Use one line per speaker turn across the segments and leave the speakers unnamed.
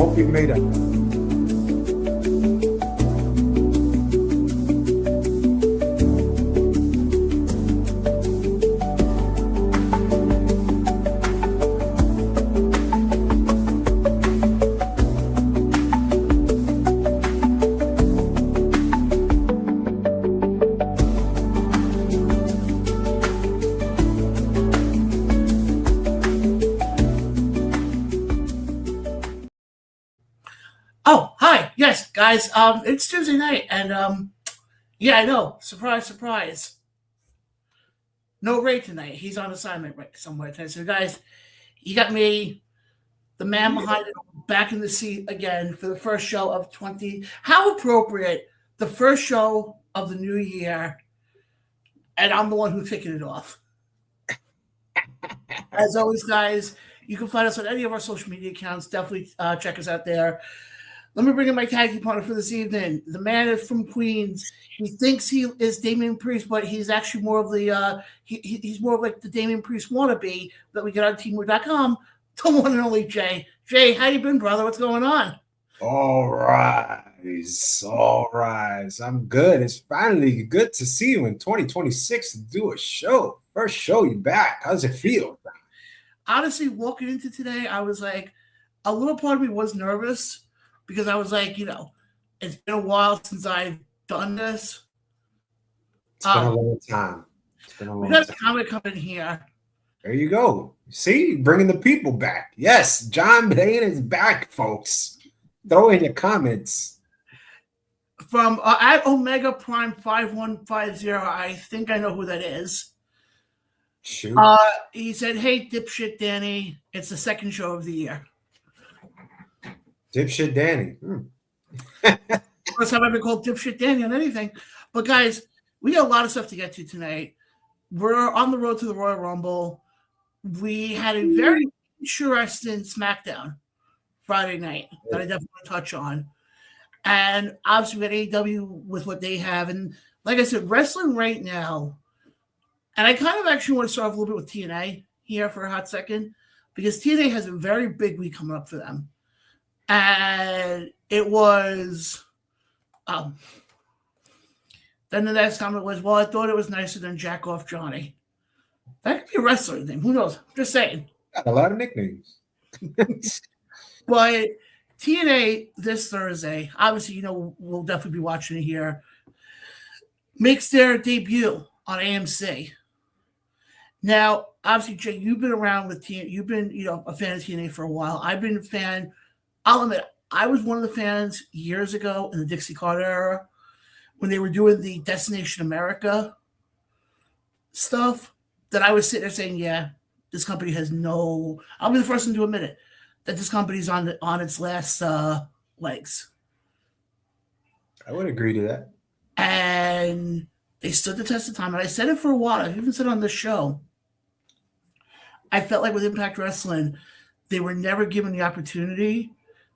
hope you made it.
Oh, hi. Yes, guys. It's Tuesday night, and yeah, I know. Surprise, surprise. No Ray tonight. He's on assignment right somewhere tonight. So, guys, you got me, the man behind it, back in the seat again for the first show of 20. How appropriate! The first show of the new year, and I'm the one who's kicking it off. As always, guys, you can find us on any of our social media accounts. Definitely check us out there. Let me bring in my tag team partner for this evening. The man is from Queens. He thinks he is Damian Priest, but he's actually more of the he's more of like the Damian Priest wannabe that we get on teamwork.com. The one and only Jay. Jay, how you been, brother? What's going on?
All rise. I'm good. It's finally good to see you in 2026 to do a show. First show, you back. How's it feel?
Honestly, walking into today, I was like, a little part of me was nervous because I was like, it's been a while since I've done this.
It's been a long time.
We got a comic coming here.
There you go. See, bringing the people back. Yes, John Blaine is back, folks. Throw in your comments.
From at Omega Prime 5150, I think I know who that is.
Shoot.
He said, "Hey, dipshit Danny, it's the second show of the year."
Dipshit Danny.
First time I've been called dipshit Danny on anything. But guys, we got a lot of stuff to get to tonight. We're on the road to the Royal Rumble. We had a very interesting SmackDown Friday night that I definitely want to touch on. And obviously we got AEW with what they have. And like I said, wrestling right now, and I kind of actually want to start off a little bit with TNA here for a hot second, because TNA has a very big week coming up for them. And it was, then the next comment was, well, I thought it was nicer than Jack Off Johnny. That could be a wrestler name. Who knows? I'm just saying.
Got a lot of nicknames.
But TNA this Thursday, obviously, we'll definitely be watching it here, makes their debut on AMC. Now, obviously, Jay, you've been around with TNA. You've been, a fan of TNA for a while. I've been a fan. I'll admit, I was one of the fans years ago in the Dixie Carter era when they were doing the Destination America stuff, that I was sitting there saying, yeah, this company has no – I'll be the first one to admit it, that this company's on its last legs.
I would agree to that.
And they stood the test of time. And I said it for a while. I've even said it on this show. I felt like with Impact Wrestling, they were never given the opportunity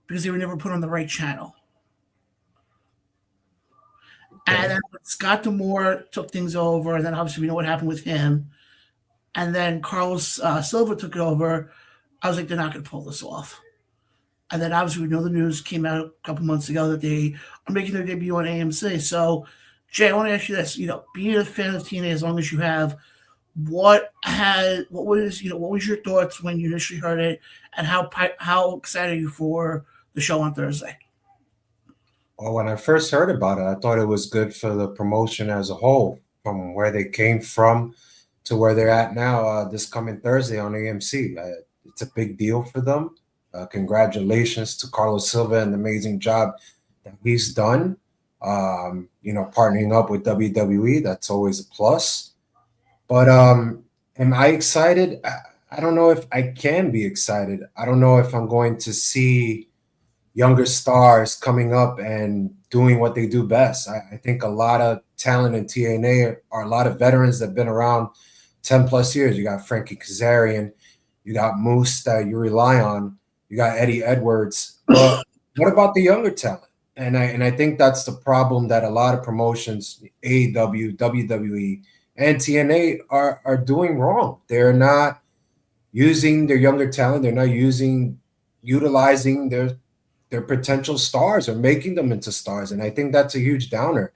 because they were never put on the right channel. Okay. And then Scott D'Amore took things over, and then obviously we know what happened with him. And then Carlos Silva took it over. I was like, they're not going to pull this off. And then obviously we know the news came out a couple months ago that they are making their debut on AMC. So, Jay, I want to ask you this: being a fan of TNA as long as you have, what was your thoughts when you initially heard it, and how excited are you for the show on Thursday?
Well, when I first heard about it, I thought it was good for the promotion as a whole, from where they came from to where they're at now this coming Thursday on AMC. It's a big deal for them. Congratulations to Carlos Silva and the amazing job that he's done. Partnering up with WWE, that's always a plus. But am I excited? I don't know if I can be excited. I don't know if I'm going to see younger stars coming up and doing what they do best. I think a lot of talent in TNA are a lot of veterans that have been around 10 plus years. You got Frankie Kazarian, you got Moose that you rely on, you got Eddie Edwards. But what about the younger talent? And I think that's the problem that a lot of promotions, AEW, WWE, and TNA are doing wrong. They're not using their younger talent. They're not utilizing their their potential stars or making them into stars. And I think that's a huge downer.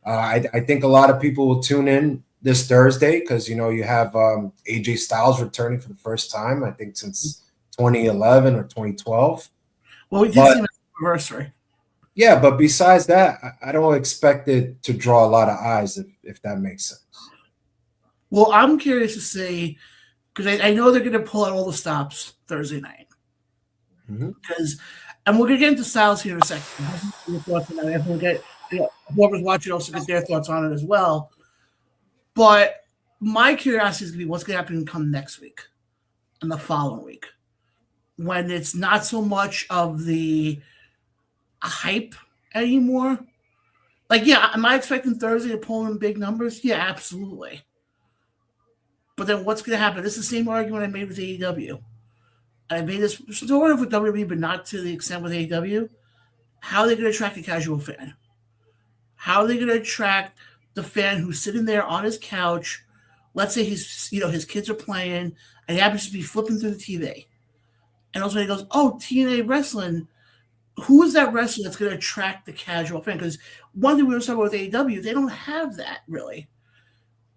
I think a lot of people will tune in this Thursday because, you know, you have AJ Styles returning for the first time, I think, since 2011 or 2012.
Well, we did see him anniversary.
Yeah, but besides that, I don't expect it to draw a lot of eyes, if that makes sense.
Well, I'm curious to see, because I know they're going to pull out all the stops Thursday night. Because, and we're going to get into Styles here in a second. We'll get, whoever's watching also get their thoughts on it as well. But my curiosity is going to be what's going to happen come next week and the following week, when it's not so much of the hype anymore. Like, yeah, am I expecting Thursday to pull in big numbers? Yeah, absolutely. But then what's going to happen? This is the same argument I made with AEW. I made this sort of with WWE, but not to the extent with AEW. How are they going to attract a casual fan? How are they going to attract the fan who's sitting there on his couch? Let's say his kids are playing, and he happens to be flipping through the TV. And also he goes, oh, TNA wrestling. Who is that wrestler that's going to attract the casual fan? Because one thing we were talking about with AEW, they don't have that really.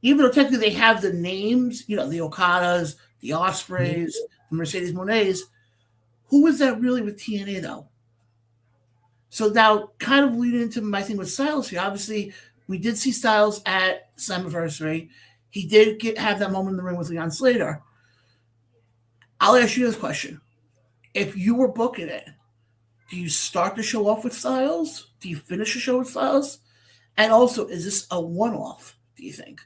Even though technically they have the names, the Okadas, the Ospreys, the Mercedes Monets. Who is that really with TNA though? So now, kind of leading into my thing with Styles here. Obviously, we did see Styles at Slammiversary. He did have that moment in the ring with Leon Slater. I'll ask you this question: if you were booking it, do you start the show off with Styles? Do you finish the show with Styles? And also, is this a one-off, do you think?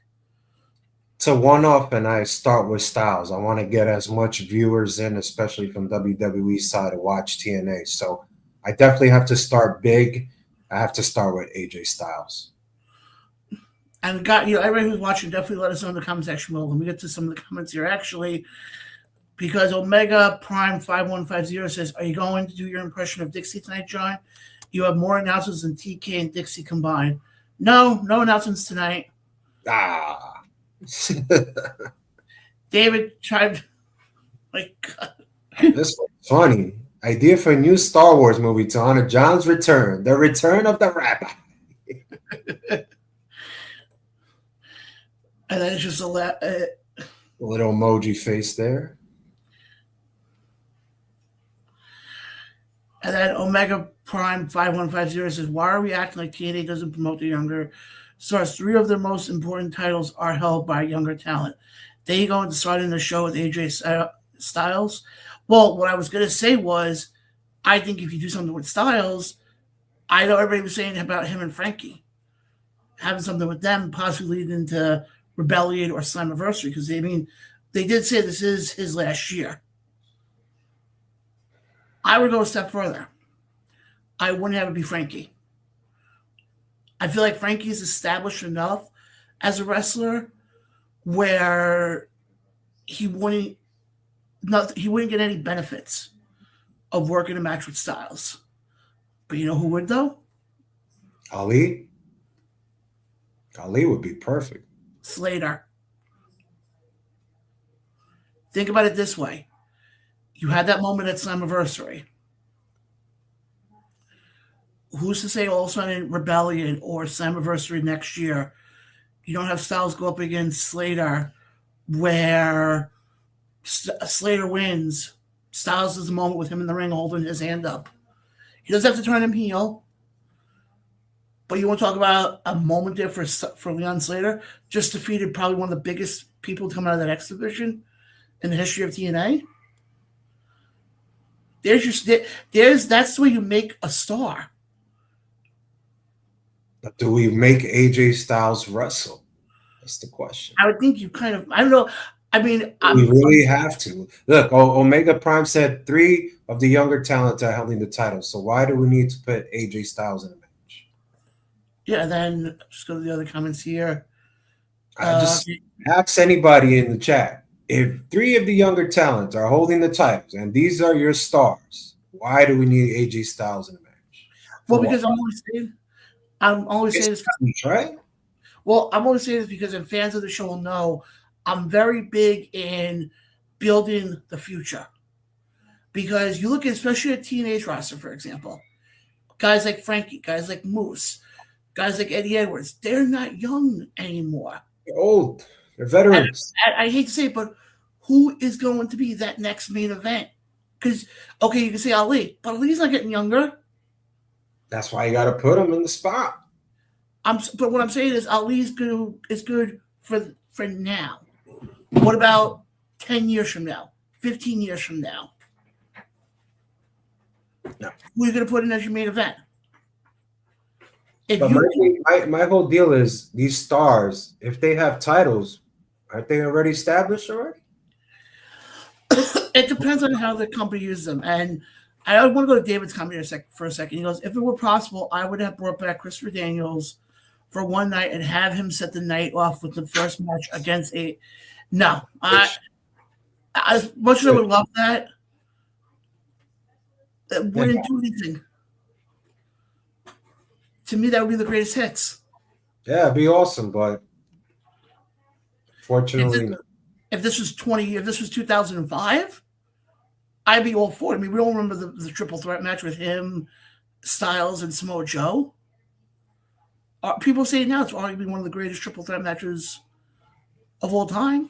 It's a one-off, and I start with Styles. I want to get as much viewers in, especially from WWE side, to watch TNA. So I definitely have to start big. I have to start with AJ Styles.
And everybody who's watching, definitely let us know in the comment section. Well, let me get to some of the comments here, actually. Because Omega Prime 5150 says, are you going to do your impression of Dixie tonight, John? You have more announcements than TK and Dixie combined. No announcements tonight. David tried. My God.
This was funny. Idea for a new Star Wars movie to honor John's return. The return of the rabbi.
And then it's just a
little emoji face there.
And then Omega Prime 5150 says, why are we acting like TNA doesn't promote the younger stars? 3 of their most important titles are held by younger talent. Then you go into starting the show with AJ Styles. Well, what I was going to say was, I think if you do something with Styles, I know everybody was saying about him and Frankie. Having something with them possibly leading into Rebellion or Slammiversary, because they did say this is his last year. I would go a step further. I wouldn't have it be Frankie. I feel like Frankie's established enough as a wrestler where he wouldn't get any benefits of working a match with Styles. But you know who would, though?
Ali. Ali would be perfect.
Slater. Think about it this way. You had that moment at Slammiversary. Who's to say all of a sudden Rebellion or Slammiversary next year, you don't have Styles go up against Slater, where Slater wins. Styles is the moment with him in the ring holding his hand up. He doesn't have to turn him heel. But you want to talk about a moment there for Leon Slater? Just defeated probably one of the biggest people to come out of that X division in the history of TNA. That's the way you make a star.
But do we make AJ Styles wrestle? That's the question.
I would think you I don't know. I mean,
we really have to. Look, Omega Prime said 3 of the younger talent are holding the title. So why do we need to put AJ Styles in the match?
Yeah, then just go to the other comments here.
Just ask anybody in the chat. If 3 of the younger talents are holding the titles and these are your stars, why do we need AJ Styles in the match?
Well, because I'm always saying this.
Right?
Well, I'm only saying this because fans of the show will know I'm very big in building the future. Because you look at, especially at TNA's roster, for example, guys like Frankie, guys like Moose, guys like Eddie Edwards, they're not young anymore.
They're old. They're veterans.
I hate to say it, but who is going to be that next main event? Because, okay, you can say Ali, but Ali's not getting younger.
That's why you got to put him in the spot.
But what I'm saying is Ali's good for now. What about 10 years from now? 15 years from now?
No.
Who are you going to put in as your main event?
But my whole deal is these stars, if they have titles, aren't they already established already?
It depends on how the company uses them. And I want to go to David's comment for a second. He goes, if it were possible, I would have brought back Christopher Daniels for one night and have him set the night off with the first match against a. No, as much as I would love that, it wouldn't do anything. To me, that would be the greatest hits.
Yeah, it'd be awesome, but fortunately,
if this was 2005, I'd be all for it. I mean, we all remember the triple threat match with him, Styles, and Samoa Joe. People say now it's arguably one of the greatest triple threat matches of all time.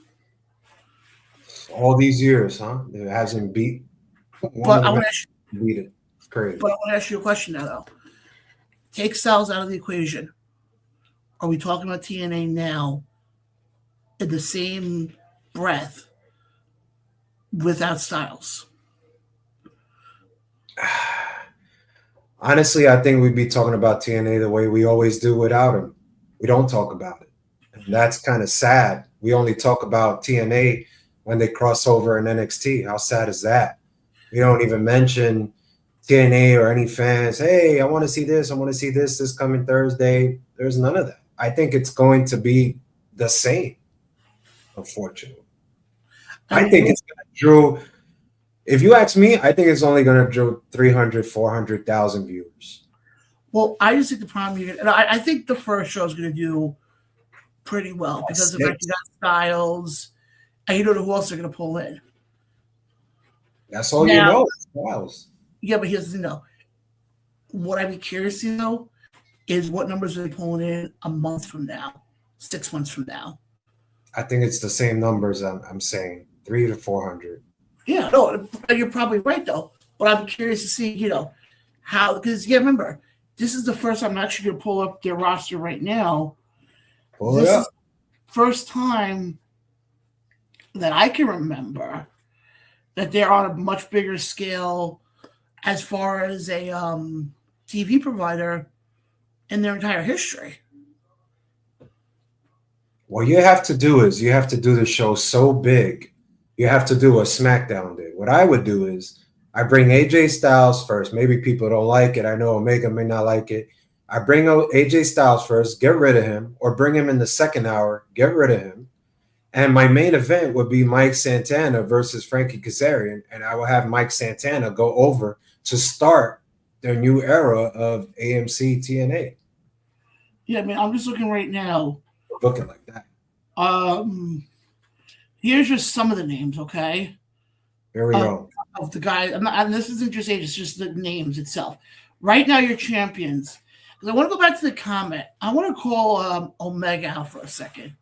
All these years, huh? It hasn't beat.
But I want to
beat it. It's crazy.
But I want to ask you a question now, though. Take Styles out of the equation. Are we talking about TNA now in the same breath without Styles?
Honestly, I think we'd be talking about TNA the way we always do without him. We don't talk about it. And that's kind of sad. We only talk about TNA when they cross over in NXT. How sad is that? We don't even mention TNA or any fans. Hey, I want to see this. I want to see this coming Thursday. There's none of that. I think it's going to be the same, unfortunately. I think it's going to draw. If you ask me, I think it's only going to draw 300, 400,000 viewers.
Well, I just think the problem and I think the first show is going to do pretty well because of the fact you got Styles, and you don't know who else they're going to pull in.
That's all you know. Styles.
Yeah, but here's the thing, though. What I'd be curious to know is what numbers are they pulling in a month from now, 6 months from now.
I think it's the same numbers I'm saying, 300 to 400.
Yeah, no, you're probably right, though. But I'm curious to see, how, because, remember, this is the first time I'm actually going to pull up their roster right now.
Pull it up.
Is the first time that I can remember that they're on a much bigger scale as far as a TV provider in their entire history.
What you have to do is you have to do the show so big. You have to do a SmackDown day. What I would do is I bring AJ Styles first. Maybe people don't like it. I know Omega may not like it. I bring AJ Styles first, get rid of him, or bring him in the second hour, get rid of him. And my main event would be Mike Santana versus Frankie Kazarian, and I will have Mike Santana go over to start their new era of AMC TNA.
Yeah, I mean, I'm just looking right now.
Looking like that.
Here's just some of the names, okay?
Here we go.
Of the guys, and this isn't just age, it's just the names itself. Right now, your champions. Because I want to go back to the comment. I want to call Omega out for a second,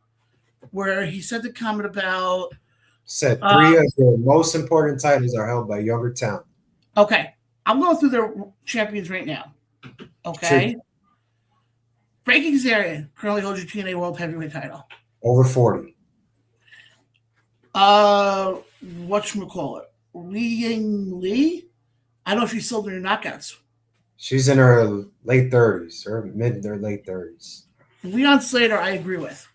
where he said the comment about.
Said 3 of the most important titles are held by younger talent.
Okay. I'm going through their champions right now. Okay. Sure. Frankie Kazarian currently holds your TNA World Heavyweight title.
Over 40.
Whatchamacallit? Lee? I don't know if she's still doing knockouts.
She's in her late 30s, or mid or late 30s.
Leon Slater, I agree with.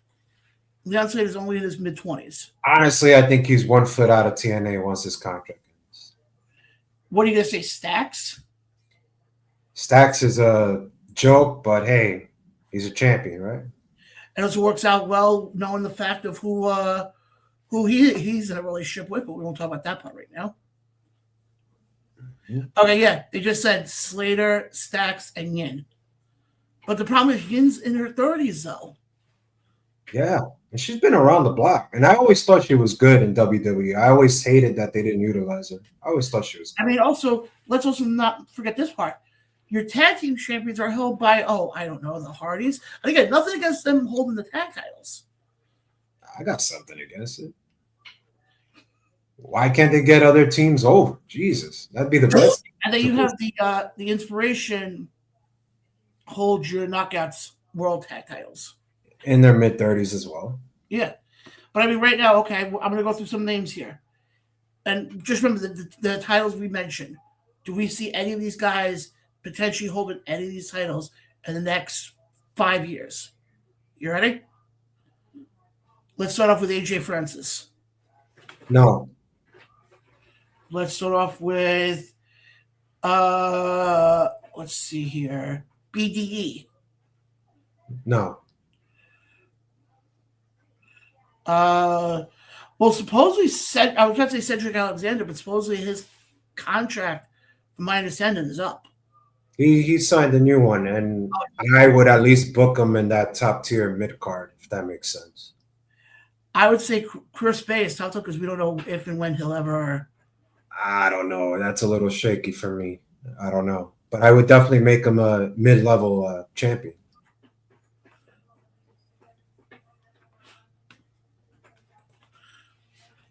Leon Slater's only in his mid-20s.
Honestly, I think he's 1 foot out of TNA once his contract ends.
What are you going to say, Stax?
Stax is a joke, but hey, he's a champion, right?
And also works out well knowing the fact of who he's in a relationship with, but we won't talk about that part right now. Mm-hmm. Okay, yeah. They just said Slater, Stax, and Yin. But the problem is Yin's in her 30s, though.
Yeah, and she's been around the block. And I always thought she was good in WWE. I always hated that they didn't utilize her. I always thought she was good.
I mean, also, let's also not forget this part. Your tag team champions are held by, I don't know, the Hardys. And again, nothing against them holding the tag titles.
I got something against it. Why can't they get other teams over? Jesus, that'd be the best.
And then you have the Inspiration hold your Knockouts World Tag titles.
In their mid-30s as well.
Yeah. But I mean, right now, okay, I'm going to go through some names here. And just remember the titles we mentioned. Do we see any of these guys potentially holding any of these titles in the next 5 years? You ready? Let's start off with AJ Francis.
No.
Let's start off with, let's see here, BDE.
No.
Well, supposedly, I was going to say Cedric Alexander, but supposedly his contract, from my understanding, is up.
He signed a new one, and I would at least book him in that top tier mid card, if that makes sense.
I would say Chris Bay is top because we don't know if and when he'll ever.
I don't know. That's a little shaky for me. I don't know. But I would definitely make him a mid-level champion.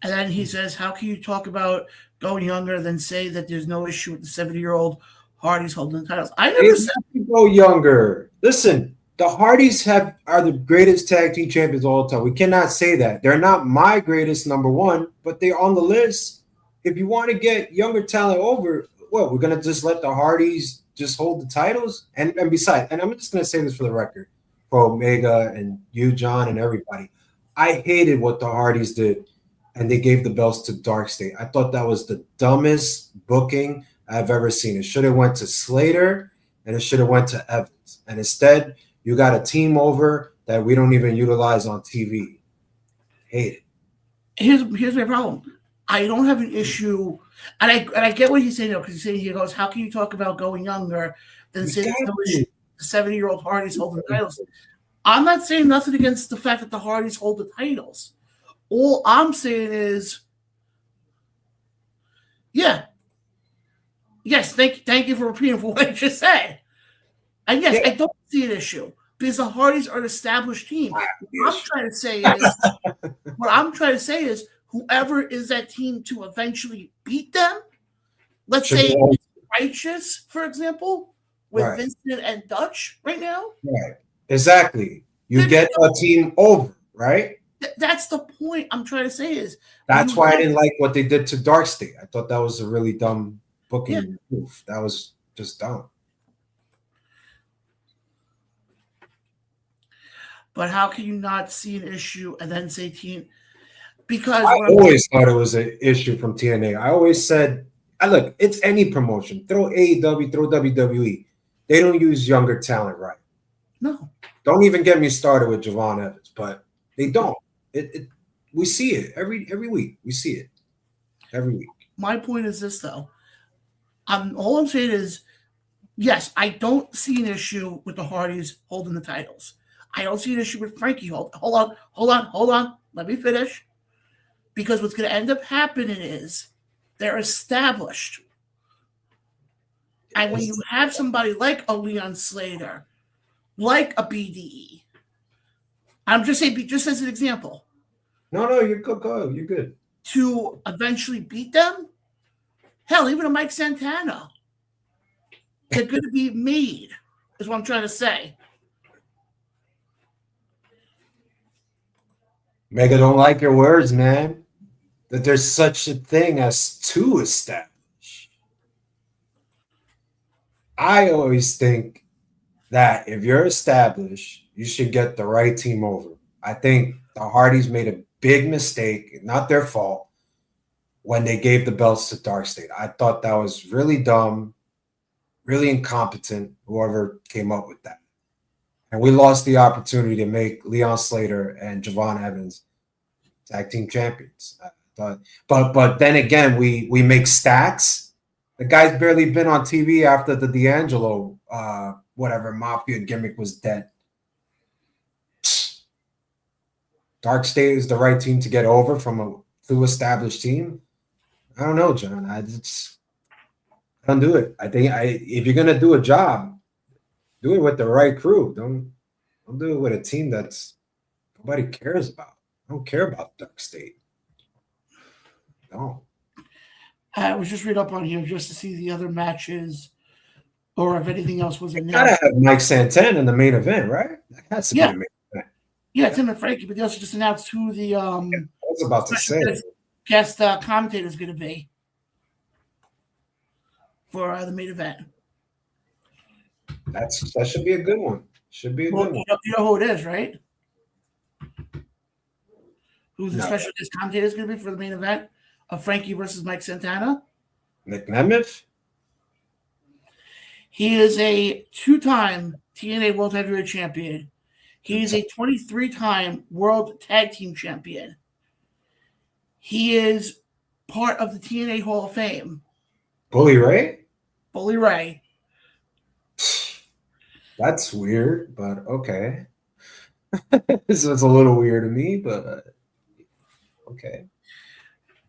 And then he says, how can you talk about going younger than say that there's no issue with the 70-year-old Hardys holding the titles? I never said
go younger. Listen, the Hardys are the greatest tag team champions of all time. We cannot say that. They're not my greatest number one, but they're on the list. If you want to get younger talent over, well, we're going to just let the Hardys just hold the titles? And besides, and I'm just going to say this for the record, for Omega and you, John, and everybody. I hated what the Hardys did, and they gave the belts to Dark State. I thought that was the dumbest booking I've ever seen. It should have went to Slater, and it should have went to Evans. And instead, you got a team over that we don't even utilize on TV. Hate it.
Here's my problem. I don't have an issue, and I get what he's saying though, because he's saying, he goes, how can you talk about going younger than say the 70-year-old Hardys hold the titles? I'm not saying nothing against the fact that the Hardys hold the titles. All I'm saying is, yes, thank you for repeating for what I just said. And yes, I don't see an issue because the Hardys are an established team. What I'm trying to say is, whoever is that team to eventually beat them, let's say Righteous, for example, with Vincent and Dutch right now.
Right. Exactly. You get a team over, right?
That's the point I'm trying to say is.
That's why I didn't like what they did to Dark State. I thought that was a really dumb booking move. That was just dumb.
But how can you not see an issue and then say team? Because
I always thought it was an issue from TNA. I always said, look, it's any promotion. Throw AEW, throw WWE. They don't use younger talent right.
No.
Don't even get me started with Javon Evans, but they don't. We see it every week. We see it every week.
My point is this, though. All I'm saying is, yes, I don't see an issue with the Hardys holding the titles. I don't see an issue with Frankie hold on. Let me finish. Because what's going to end up happening is they're established. And when you have somebody like a Leon Slater, like a BDE, I'm just saying, just as an example.
No, you're good. Go. You're good.
To eventually beat them, hell, even a Mike Santana, they're going to be made, is what I'm trying to say.
Mega don't like your words, man. That there's such a thing as to establish. I always think that if you're established, you should get the right team over. I think the Hardys made a big mistake, not their fault, when they gave the belts to Dark State. I thought that was really dumb, really incompetent, whoever came up with that. And we lost the opportunity to make Leon Slater and Javon Evans tag team champions. But then again, we make stats. The guy's barely been on TV after the D'Angelo whatever mafia gimmick was dead. Dark State is the right team to get over from a through established team. I don't know, John. I don't do it. I think if you're gonna do a job, do it with the right crew. Don't do it with a team that's nobody cares about. I don't care about Dark State. No.
I was just read up on here just to see the other matches or if anything else was
Gotta
announced.
have Mike Santana in the main event, right? That has to be the main event.
Yeah, Tim and Frankie, but they also just announced who the
I was about to say
guest commentator is going to be for the main event.
that should be a good one. Should be a good one.
You know who it is, right? Who the special guest commentator is going to be for the main event of Frankie versus Mike Santana?
Nick Nemeth?
He is a 2-time TNA World Heavyweight Champion. He is a 23-time World Tag Team Champion. He is part of the TNA Hall of Fame.
Bully Ray?
Bully Ray.
That's weird, but okay. This is a little weird to me, but okay.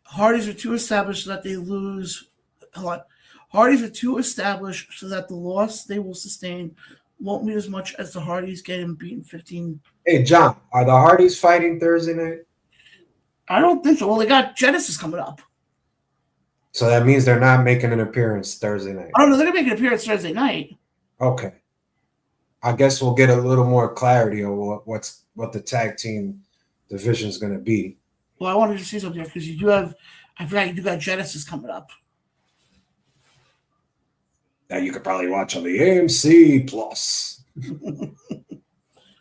Hardys are too established so that they lose. Hold on. Hardys are too established so that the loss they will sustain won't mean as much as the Hardys getting beaten 15.
Hey, John, are the Hardys fighting Thursday night?
I don't think so. Well, they got Genesis coming up.
So that means they're not making an appearance Thursday night.
I don't know. They're going to make an appearance Thursday night.
Okay. I guess we'll get a little more clarity on what the tag team division is going to be.
Well, I wanted to say something because you do have, I forgot you do got Genesis coming up.
That you could probably watch on the AMC Plus.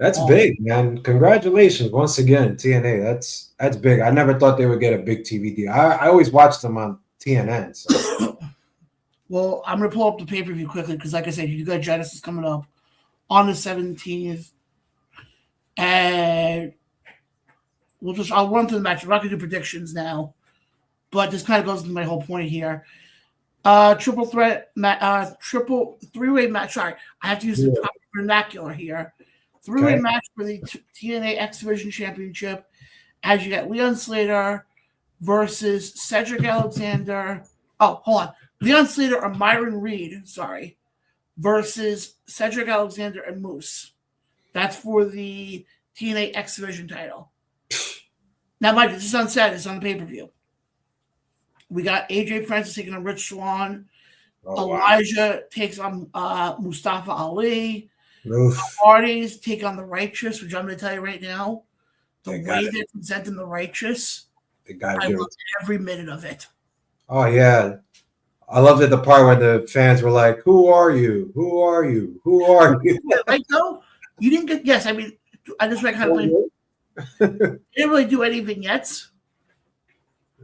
That's big, man. Congratulations once again, TNA. That's big. I never thought they would get a big TV deal. I always watched them on TNN. So.
Well, I'm going to pull up the pay-per-view quickly because, like I said, you got Genesis coming up on the 17th. And I'll run through the match. I'm not going to do predictions now, but this kind of goes into my whole point here. Triple three-way match. Sorry, I have to use the proper vernacular here. Three-way match for the TNA X Division Championship. As you got Leon Slater versus Cedric Alexander. Oh, hold on. Leon Slater or Myron Reed, versus Cedric Alexander and Moose. That's for the TNA X Division title. Now, Mike, this is on Saturday. It's on the pay-per-view. We got AJ Francis taking on Rich Swann. Elijah takes on Mustafa Ali. The Hardys take on the Righteous, which I'm going to tell you right now. The way they're presenting the Righteous, I love every minute of it.
Oh, yeah. I loved it, the part where the fans were like, who are you? Who are you? Who are you?
Like, no, you didn't get, yes, I mean, I just kind of played. They didn't really do any vignettes.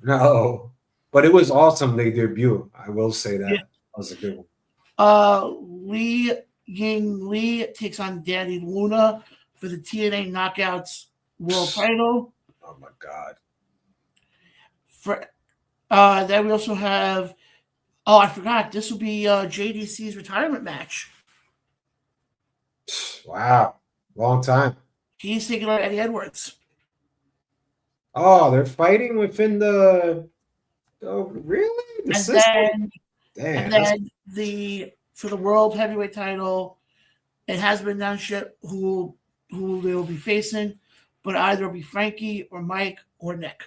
No. But it was awesome, they debut. I will say that. Yeah. That was a good one.
Li Ying Lee takes on Danny Luna for the TNA Knockouts World Title.
Oh, my God.
Then we also have, I forgot, this will be JDC's retirement match.
Wow. Long time.
He's taking on Eddie Edwards.
Oh, they're fighting within the... Oh, really?
And then for the World Heavyweight title, it hasn't been announced yet who they will be facing, but either it'll be Frankie or Mike or Nick.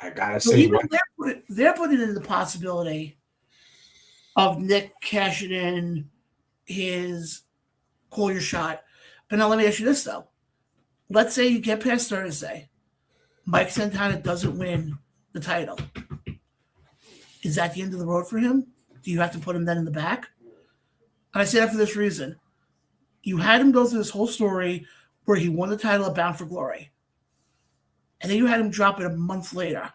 I gotta say,
they're putting in the possibility of Nick cashing in his call your shot. But now let me ask you this though: let's say you get past Thursday, Mike Santana doesn't win the title. Is that the end of the road for him? Do you have to put him then in the back? And I say that for this reason. You had him go through this whole story where he won the title at Bound for Glory. And then you had him drop it a month later.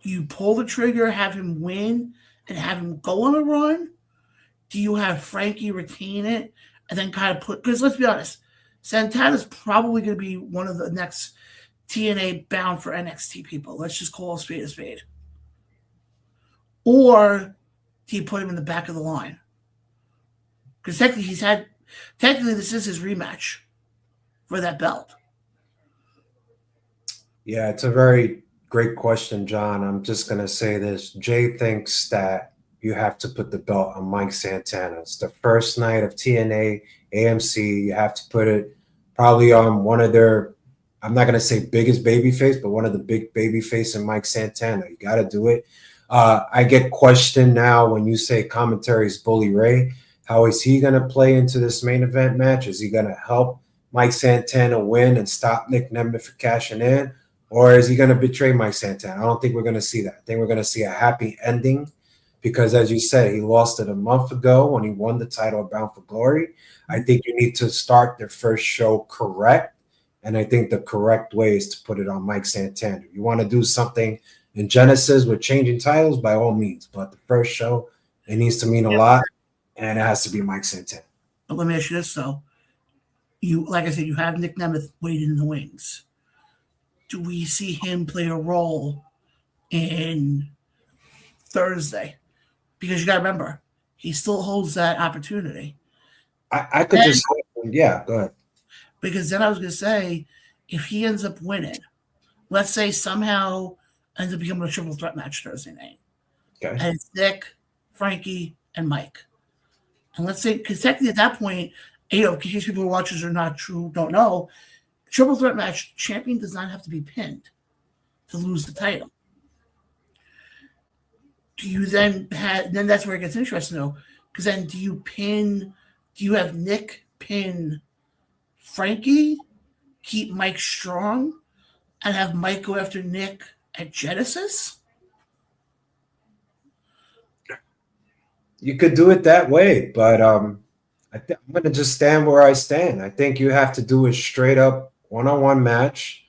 Do you pull the trigger, have him win, and have him go on a run? Do you have Frankie retain it and then kind of because let's be honest, Santana's probably going to be one of the next TNA bound for NXT people. Let's just call a spade a spade. Or do you put him in the back of the line? Because technically technically this is his rematch for that belt.
Yeah, it's a very great question, John. I'm just going to say this. Jay thinks that you have to put the belt on Mike Santana. It's the first night of TNA, AMC. You have to put it probably on one of their, I'm not going to say biggest babyface, but one of the big babyface in Mike Santana. You got to do it. I get questioned now when you say commentary is Bully Ray. How is he going to play into this main event match? Is he going to help Mike Santana win and stop Nick Nemeth from cashing in? Or is he going to betray Mike Santana? I don't think we're going to see that. I think we're going to see a happy ending because, as you said, he lost it a month ago when he won the title of Bound for Glory. I think you need to start their first show correct, and I think the correct way is to put it on Mike Santana. If you want to do something in Genesis with changing titles, by all means, but the first show, it needs to mean a lot, and it has to be Mike Santana.
But let me ask you this, though. Like I said, you have Nick Nemeth waiting in the wings. Do we see him play a role in Thursday? Because you got to remember, he still holds that opportunity.
I could just, yeah, go ahead.
Because then I was going to say, if he ends up winning, let's say somehow ends up becoming a triple threat match Thursday night.
Okay.
And it's Nick, Frankie, and Mike. And let's say, because technically at that point, in case people who are watchers are not true, don't know, triple threat match, champion does not have to be pinned to lose the title. Do you then that's where it gets interesting though, because then do you have Nick pin Frankie, keep Mike strong, and have Mike go after Nick at Genesis?
You could do it that way, but I'm going to just stand where I stand. I think you have to do a straight up one-on-one match.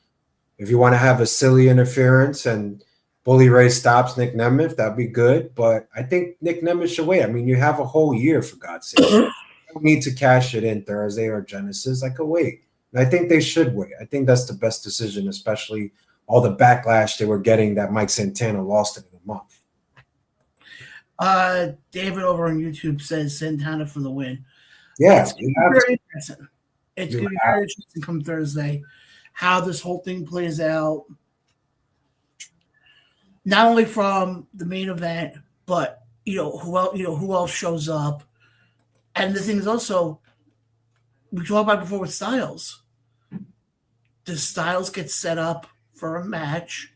If you want to have a silly interference and Bully Ray stops Nick Nemeth, that'd be good. But I think Nick Nemeth should wait. I mean, you have a whole year, for God's sake. You don't need to cash it in Thursday or Genesis. I could wait. And I think they should wait. I think that's the best decision, especially all the backlash they were getting that Mike Santana lost it in a month.
David over on YouTube says Santana for the win.
Yeah,
it's going to be very interesting. It's going to be very interesting come Thursday how this whole thing plays out. Not only from the main event, but who else shows up. And the thing is also, we talked about before with Styles. Does Styles get set up for a match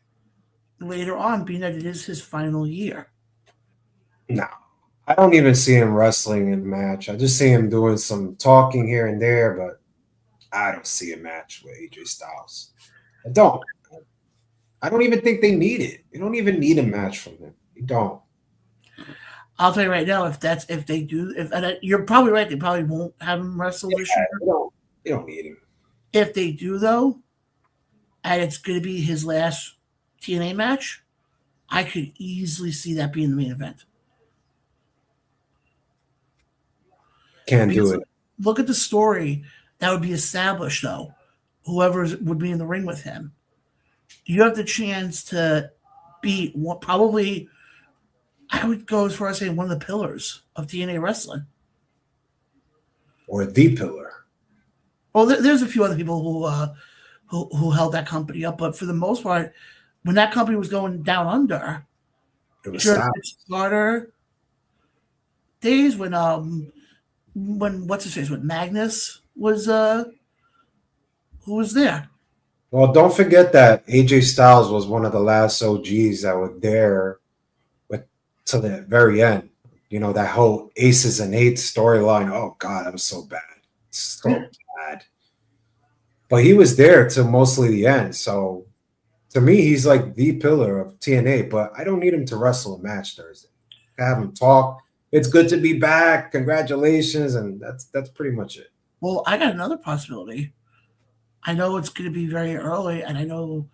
later on, being that it is his final year?
No. I don't even see him wrestling in a match. I just see him doing some talking here and there, but I don't see a match with AJ Styles. I don't. I don't even think they need it. You don't even need a match from him. You don't.
I'll tell you right now, if they do, you're probably right, they probably won't have him wrestle this year.
They don't need him.
If they do, though, and it's going to be his last TNA match, I could easily see that being the main event.
Can't do it.
Look at the story that would be established, though. Whoever would be in the ring with him, you have the chance to be probably, I would go as far as saying, one of the pillars of TNA wrestling,
or the pillar.
Well, there's a few other people who held that company up, but for the most part, when that company was going down under,
it was
starter days when what's his face, when Magnus was who was there.
Well, don't forget that AJ Styles was one of the last OGs that were there to the very end. You know, that whole Aces and Eights storyline. Oh God, that was so bad. So bad. But he was there till mostly the end. So to me, he's like the pillar of TNA, but I don't need him to wrestle a match Thursday. I have him talk. It's good to be back. Congratulations. And that's pretty much it.
Well, I got another possibility. I know it's going to be very early, and I know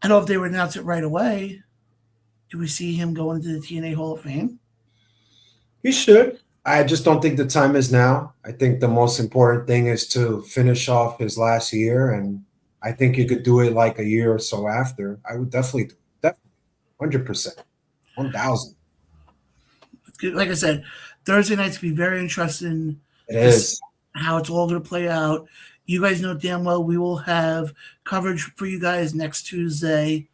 if they would announce it right away, do we see him going into the TNA Hall of Fame?
He should. I just don't think the time is now. I think the most important thing is to finish off his last year, and I think you could do it like a year or so after. I would definitely do it. Definitely. 100%. 1,000.
Like I said, Thursday nights be very interesting.
It is.
how it's all going to play out. You guys know damn well we will have coverage for you guys next Tuesday.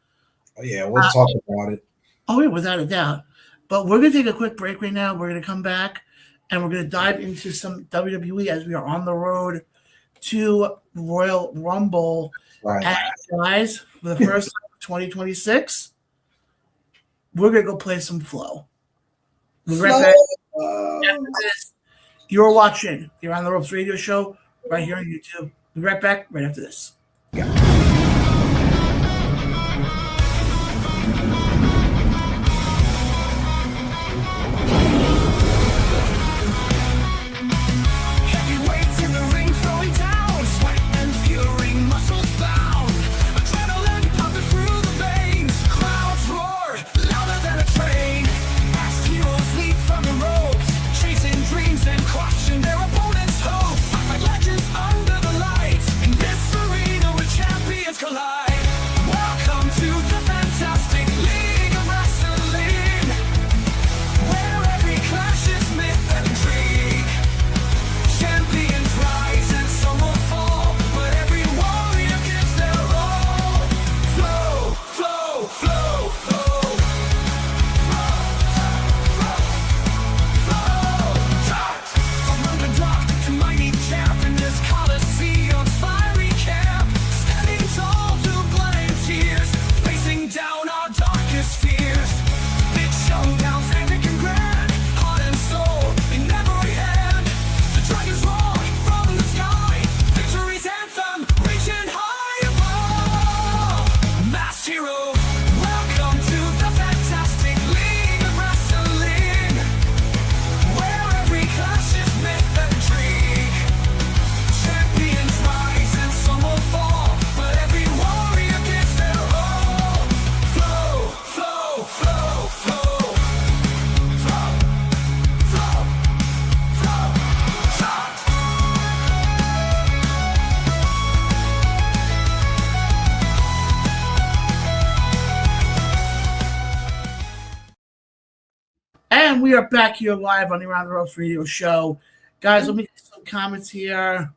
Oh, yeah, we'll talk about it.
Oh, yeah, without a doubt. But we're going to take a quick break right now. We're going to come back and we're going to dive into some WWE as we are on the road to Royal Rumble.
Right.
And guys, for the first time of 2026, we're going to go play some Flow. We'll be right back. After this, you're watching the Around the Ropes radio show right here on YouTube. We'll be right back right after this.
Yeah.
And we are back here live on the Around the Ropes radio show. Guys, let me get some comments here.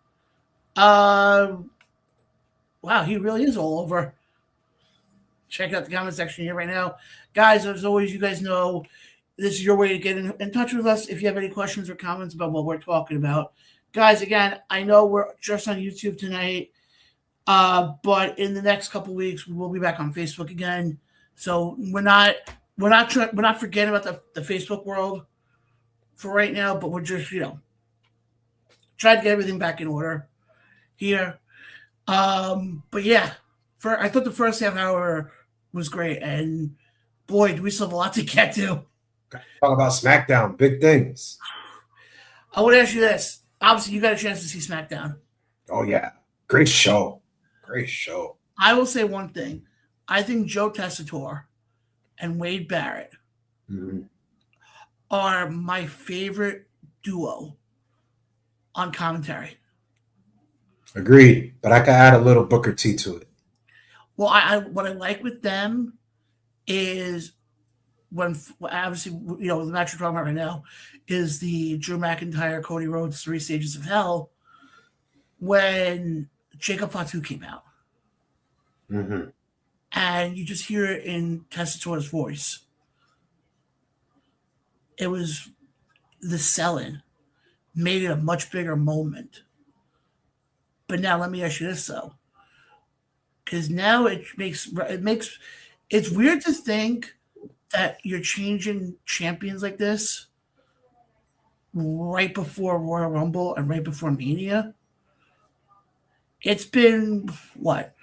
Wow, he really is all over. Check out the comment section here right now. Guys, as always, you guys know this is your way to get in touch with us if you have any questions or comments about what we're talking about. Guys, again, I know we're just on YouTube tonight, but in the next couple weeks, we will be back on Facebook again. So we're not forgetting about the Facebook world for right now, but we're just, trying to get everything back in order here. But yeah, I thought the first half hour was great, and boy, do we still have a lot to get to.
Talk about SmackDown, big things.
I want to ask you this. Obviously, you got a chance to see SmackDown.
Oh, yeah. Great show. Great show.
I will say one thing. I think Joe Tessitore and Wade Barrett are my favorite duo on commentary.
Agreed. But I could add a little Booker T to it.
Well, what I like with them is when, obviously, the match we're talking about right now is the Drew McIntyre, Cody Rhodes 3 Stages of Hell, when Jacob Fatu came out.
Mm-hmm.
And you just hear it in Tessitore's voice. It was the selling made it a much bigger moment. But now let me ask you this though, because now it's weird to think that you're changing champions like this right before Royal Rumble and right before Mania. It's been what,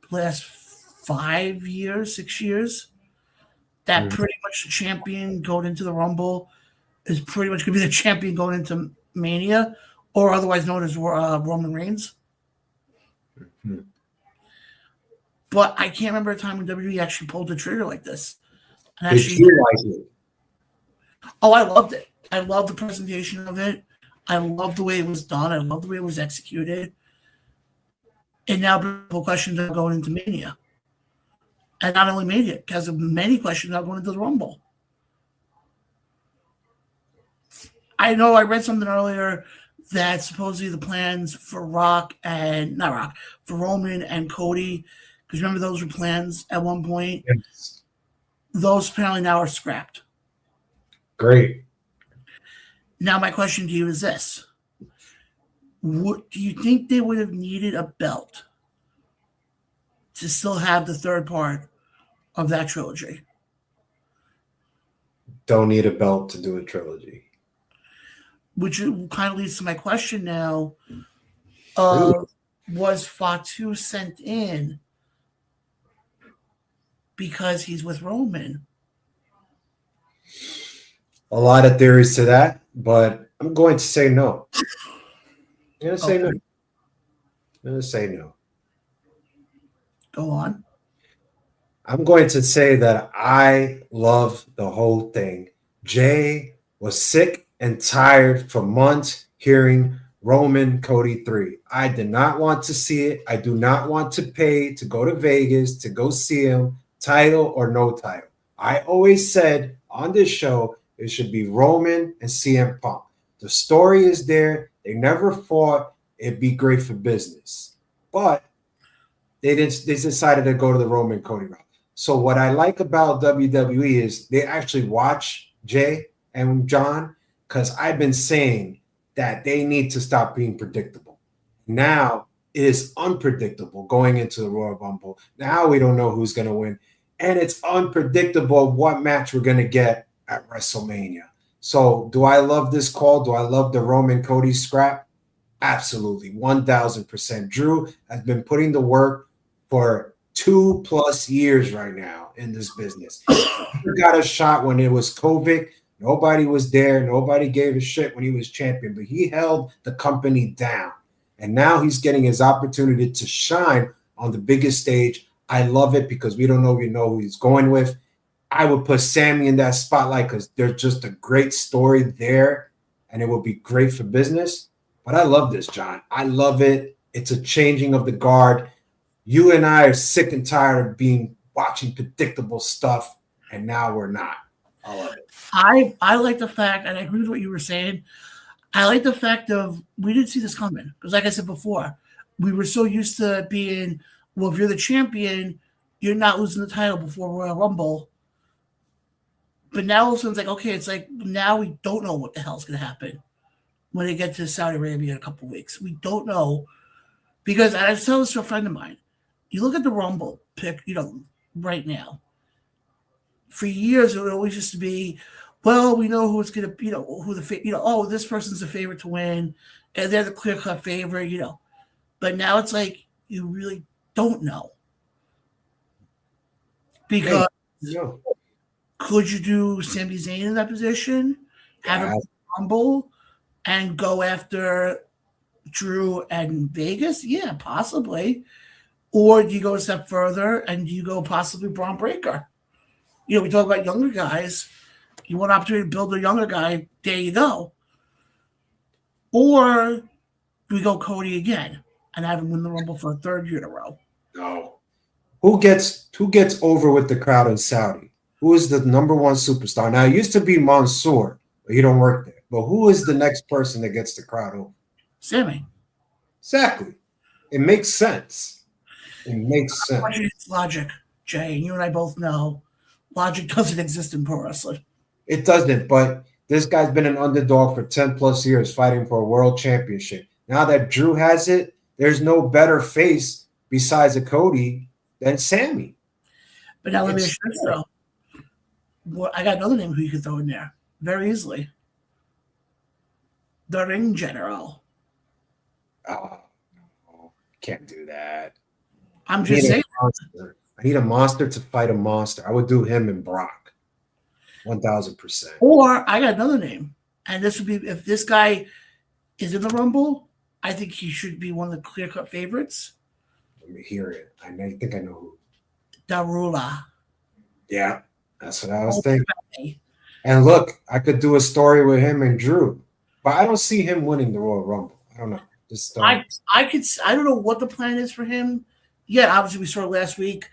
last 5 years, 6 years, that pretty much the champion going into the Rumble is pretty much going to be the champion going into Mania, or otherwise known as Roman Reigns. Mm-hmm. But I can't remember a time when WWE actually pulled the trigger like this. And actually, I loved it. I loved the presentation of it. I loved the way it was done. I loved the way it was executed. And now people questions are going into Mania. And not only Mania, because of many questions are going into the Rumble. I know I read something earlier that supposedly the plans for for Roman and Cody, because remember those were plans at one point.
Yes.
Those apparently now are scrapped.
Great.
Now my question to you is this: do you think they would have needed a belt to still have the third part of that trilogy?
Don't need a belt to do a trilogy.
Which kind of leads to my question now.
Ooh.
Was Fatu sent in because he's with Roman?
A lot of theories to that, but I'm going to say no. I'm going to say no. I'm going to say no.
Go on.
I'm going to say that I love the whole thing. Jay was sick and tired for months hearing Roman Cody 3. I did not want to see it. I do not want to pay to go to Vegas to go see him, title or no title. I always said on this show it should be Roman and CM Punk. The story is there. They never fought. It'd be great for business. But they decided to go to the Roman Cody route. So what I like about WWE is they actually watch Jay and Jon, because I've been saying that they need to stop being predictable. Now it is unpredictable going into the Royal Rumble. Now we don't know who's going to win. And it's unpredictable what match we're going to get at WrestleMania. So do I love this call? Do I love the Roman Cody scrap? Absolutely. 1,000%. Drew has been putting the work for 2+ years right now in this business. He got a shot when it was COVID. Nobody was there. Nobody gave a shit when he was champion, but he held the company down. And now he's getting his opportunity to shine on the biggest stage. I love it because we don't know who he's going with. I would put Sammy in that spotlight because there's just a great story there, and it will be great for business. But I love this, Jon. I love it. It's a changing of the guard. You and I are sick and tired of watching predictable stuff, and now we're not. I love it.
I like the fact, and I agree with what you were saying. I like the fact of we didn't see this coming because, like I said before, we were so used to being, well, if you're the champion, you're not losing the title before Royal Rumble. But now all of a sudden it's like, okay, it's like now we don't know what the hell's going to happen when they get to Saudi Arabia in a couple of weeks. We don't know because, and I was telling this to a friend of mine, you look at the Rumble pick, right now. For years, it always used to be, well, we know who's going to, this person's the favorite to win, and they're the clear-cut favorite, But now it's like you really don't know. Because could you do Sami Zayn in that position, have a Rumble, and go after Drew and Vegas? Yeah, possibly. Or do you go a step further and do you go possibly Braun Breaker? We talk about younger guys. You want an opportunity to build a younger guy, there you go. Or do we go Cody again and have him win the Rumble for a third year in a row?
No. Who gets over with the crowd in Saudi? Who is the number one superstar? Now, it used to be Mansoor, but he don't work there. But who is the next person that gets the crowd over?
Sammy.
Exactly. It makes sense. It makes sense.
It's logic, Jay. You and I both know logic doesn't exist in pro wrestling.
It doesn't, but this guy's been an underdog for 10+ years fighting for a world championship. Now that Drew has it, there's no better face besides a Cody than Sammy.
But now let me ask you this, though. I got another name who you could throw in there very easily. The Ring General.
Oh, no, can't do that.
I'm just saying.
I need a monster to fight a monster. I would do him and Brock. 1,000%.
Or I got another name. And this would be, if this guy is in the Rumble, I think he should be one of the clear-cut favorites.
Let me hear it. I think I know who.
Darula.
Yeah, that's what I was thinking. And look, I could do a story with him and Drew, but I don't see him winning the Royal Rumble. I don't know.
I don't know what the plan is for him. Yeah, obviously we saw last week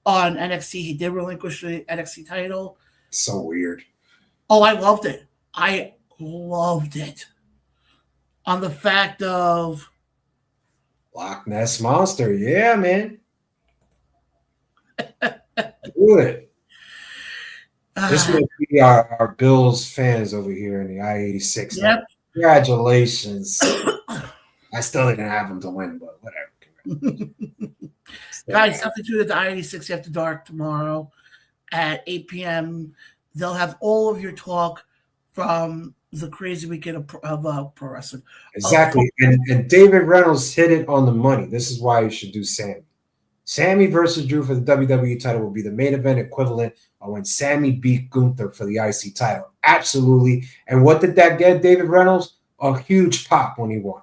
on NXT. He did relinquish the NXT title.
So weird.
Oh, I loved it. I loved it. on the fact of
Loch Ness Monster. Yeah, man. Do it. This might be our Bills fans over here in the I-86.
Yep.
Congratulations. I still didn't have them to win, but whatever.
Guys, something to do at the I-86 after dark tomorrow at 8 p.m. They'll have all of your talk from the crazy weekend of pro wrestling.
Exactly. And David Reynolds hit it on the money. This is why you should do Sammy. Sammy versus Drew for the WWE title will be the main event equivalent of when Sammy beat Gunther for the IC title. Absolutely. And what did that get, David Reynolds? A huge pop when he won.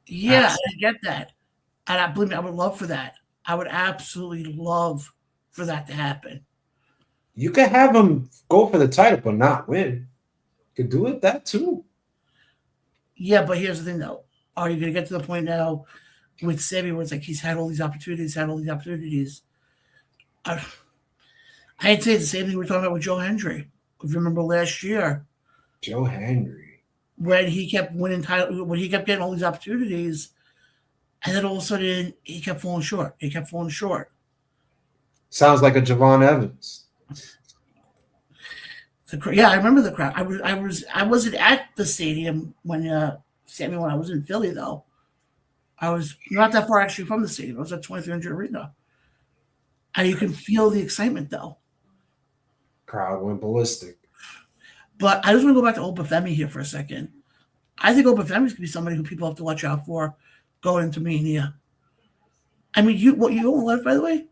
Yeah, absolutely. I get that. And I believe me, I would love for that. I would absolutely love for that to happen.
You could have him go for the title but not win. You could do it that too.
Yeah, but here's the thing though. Are you going to get to the point now with Sammy where it's like he's had all these opportunities, I hate to say the same thing we're talking about with Joe Hendry. If you remember last year.
Joe Hendry.
When he kept winning title, when he kept getting all these opportunities, and then all of a sudden he kept falling short.
Sounds like a Javon Evans.
Yeah, I remember the crowd. I wasn't at the stadium when Sammy won. I was in Philly though. I was not that far actually from the stadium. I was at 2300 Arena. And you can feel the excitement though.
Crowd went ballistic.
But I just want to go back to Obafemi here for a second. I think Obafemi is going to be somebody who people have to watch out for going into Mania. I mean, you know, by the way,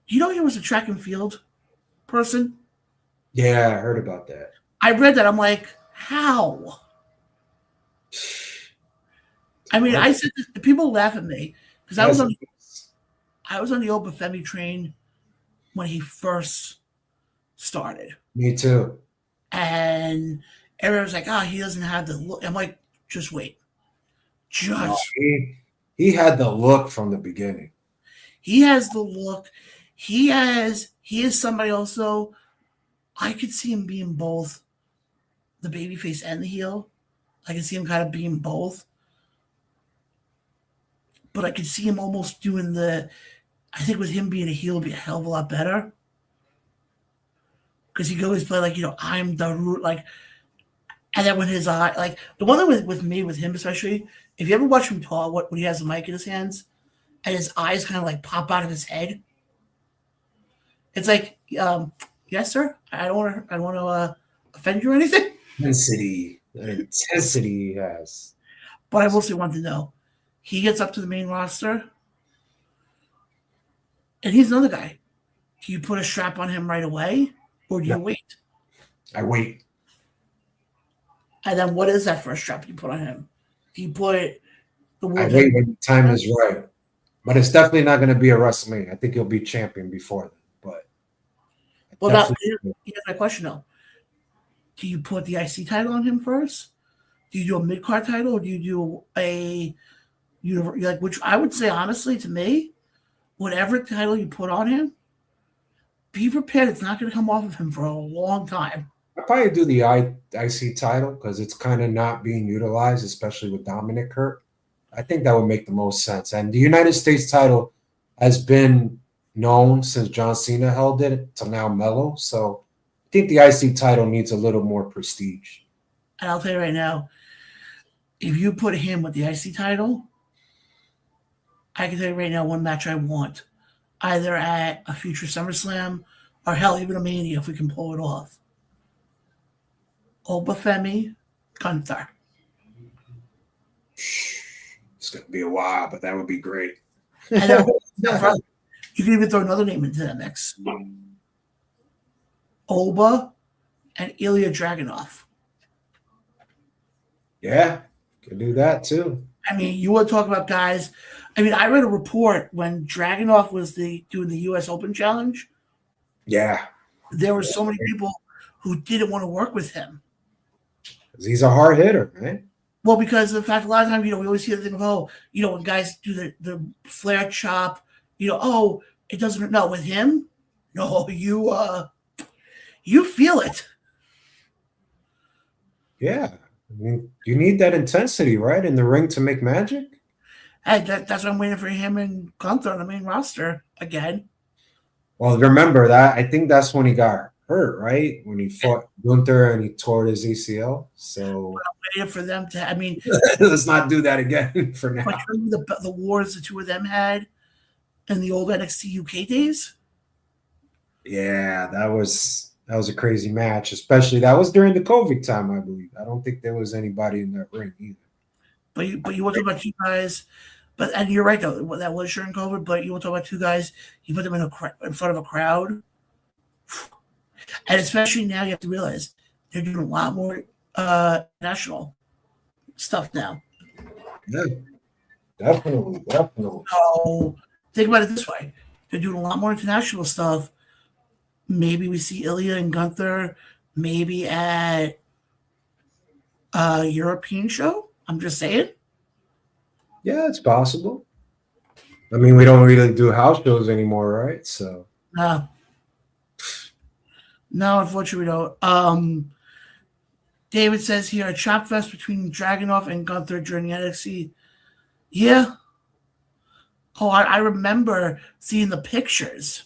you know he was a track and field person?
Yeah, I heard about that.
I read that. I'm like, how? I mean, I said this, people laugh at me because I was on the Obafemi train when he first started.
Me too.
And everyone was like, "Oh, he doesn't have the look." I'm like, "Just wait,
he had the look from the beginning.
He has the look. He is somebody also. I could see him being both the babyface and the heel. I can see him kind of being both. But I could see him almost doing I think with him being a heel, it'd be a hell of a lot better. Because he could always play like, you know, I'm the root, like, and then with his eye, like, the one thing with him especially, if you ever watch him talk, when he has the mic in his hands, and his eyes kind of like pop out of his head, it's like, yes, sir, I don't want to offend you or anything.
Intensity he has.
But I will say one thing though, he gets up to the main roster, and he's another guy. Do you put a strap on him right away, or do you wait?
I wait.
And then what is that first strap you put on him? Do you put the
I wait when the time is right. But it's definitely not going to be a WrestleMania. I think he'll be champion before then. But
here's my question though. Do you put the IC title on him first? Do you do a mid-card title, or do you do which I would say honestly to me, whatever title you put on him, be prepared. It's not going to come off of him for a long time.
I'd probably do the IC title because it's kind of not being utilized, especially with Dominic Kurt. I think that would make the most sense. And the United States title has been known since John Cena held it to now Mello. So I think the IC title needs a little more prestige.
And I'll tell you right now, if you put him with the IC title, I can tell you right now one match I want, either at a future SummerSlam or hell, even a Mania if we can pull it off. Obafemi, Gunther.
It's going to be a while, but that would be great.
And then, you can even throw another name into that mix. Oba and Ilya Dragunov.
Yeah, can do that too.
I mean, you want to talk about guys. I mean, I read a report when Dragunov was doing the U.S. Open Challenge.
Yeah.
There were so many people who didn't want to work with him.
He's a hard hitter, right?
Well, because of the fact a lot of times, we always hear the thing of, when guys do the flare chop, it doesn't. No, with him, no, you feel it.
Yeah, I mean, you need that intensity, right, in the ring to make magic.
Hey, that's why I'm waiting for him and Gunther on the main roster again.
Well, remember that I think that's when he got hurt, right? When he fought Gunther and he tore his ACL. So
I'm waiting for them to. I mean,
let's not do that again for now.
but remember the wars the two of them had in the old NXT UK days.
Yeah, that was a crazy match, especially that was during the COVID time, I believe. I don't think there was anybody in that ring either.
But you want to talk about two guys, and you're right though, that was during COVID. But you want to talk about two guys, you put them in front of a crowd, and especially now you have to realize they're doing a lot more national stuff now.
Yeah, definitely.
So think about it this way: they're doing a lot more international stuff. Maybe we see Ilya and Gunther, maybe at a European show. I'm just saying.
Yeah, it's possible. I mean, we don't really do house shows anymore, right? So
No, unfortunately we don't. David says here a chop fest between Dragunov and Gunther during NXT. Yeah. Oh, I remember seeing the pictures.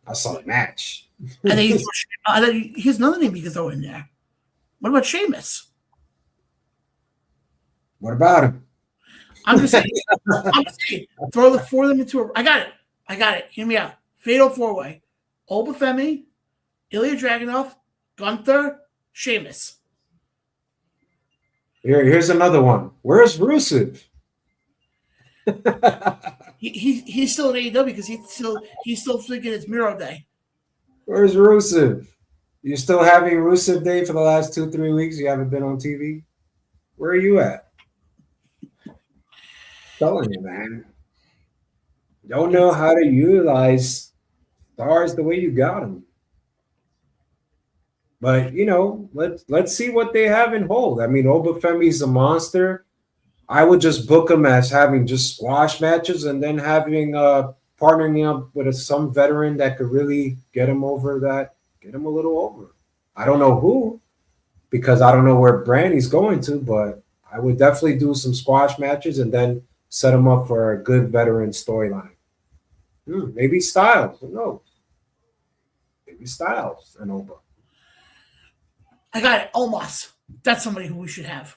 I saw the match.
And then here's another name you can throw in there. What about Sheamus?
What about him?
I'm just saying. Throw the four of them into a. I got it. Hear me out. Fatal four-way. Obafemi, Ilya Dragunov, Gunther, Sheamus.
Here's another one. Where's Rusev?
He's still in AEW because he's still thinking it's Miro Day.
Where's Rusev? You still having Rusev Day for the last 2-3 weeks? You haven't been on TV? Where are you at? Telling you, man. Don't know how to utilize stars the way you got them. But let's see what they have in hold. I mean, Obafemi's a monster. I would just book him as having just squash matches and then having partnering up with some veteran that could really get him a little over. I don't know who, because I don't know where Brandy's going to, but I would definitely do some squash matches and then set him up for a good veteran storyline. Maybe Styles. Who knows? Maybe Styles and Oba.
I got it. Omos. That's somebody who we should have.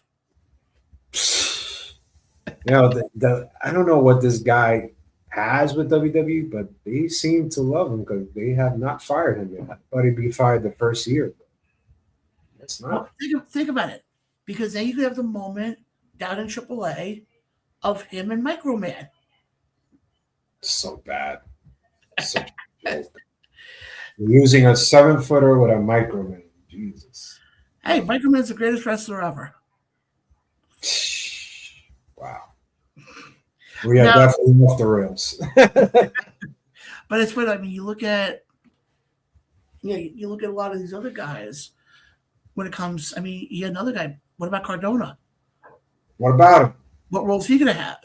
I don't know what this guy has with WWE, but they seem to love him because they have not fired him yet. I thought he'd be fired the first year. It's not.
Well, think about it. Because then you could have the moment down in AAA of him and Microman.
So bad. You're using a 7-footer with a Microman. Jesus.
Hey, Microman's the greatest wrestler ever.
Wow. We are definitely off the rails.
But it's funny. I mean, you look at a lot of these other guys when it comes. I mean, you had another guy. What about Cardona?
What about him?
What role's he gonna have?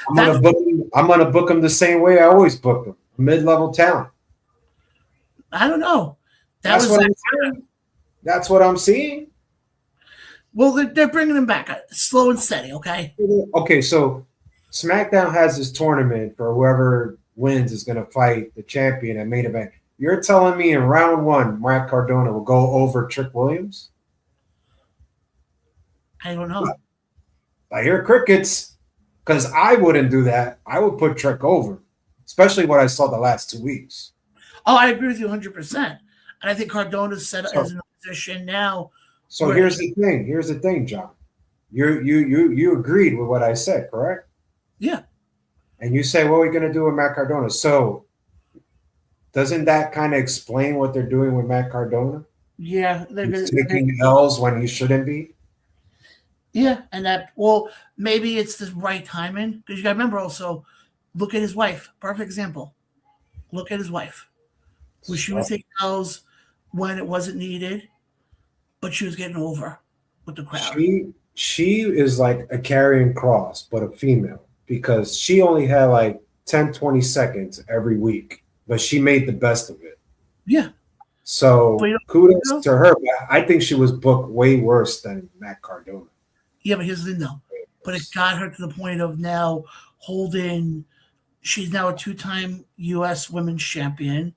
I'm gonna book him the same way I always book him. Mid-level talent.
I don't know.
That's what I'm seeing.
Well, they're bringing him back slow and steady. Okay.
Okay, so SmackDown has this tournament for whoever wins is going to fight the champion at main event. You're telling me in round 1, Mark Cardona will go over Trick Williams?
I don't know.
I hear crickets because I wouldn't do that. I would put Trick over, especially what I saw the last 2 weeks.
Oh, I agree with you 100%. And I think Cardona's set up as in a position now.
So here's the thing, John. You agreed with what I said, correct?
Yeah. And
you say, what are we going to do with Matt Cardona? So doesn't that kind of explain what they're doing with Matt Cardona?
Yeah.
He's taking L's when he shouldn't be?
Yeah. And maybe it's the right timing. Because you got to remember also, look at his wife. Perfect example. Look at his wife. She was taking L's when it wasn't needed, but she was getting over with the crowd.
She is like a carrying cross, but a female, because she only had like 10, 20 seconds every week, but she made the best of it.
Yeah.
So
But
kudos to her. But I think she was booked way worse than Matt Cardona.
yeah, but here's the thing, though. But it got her to the point of now holding. She's now a 2-time U.S. Women's Champion.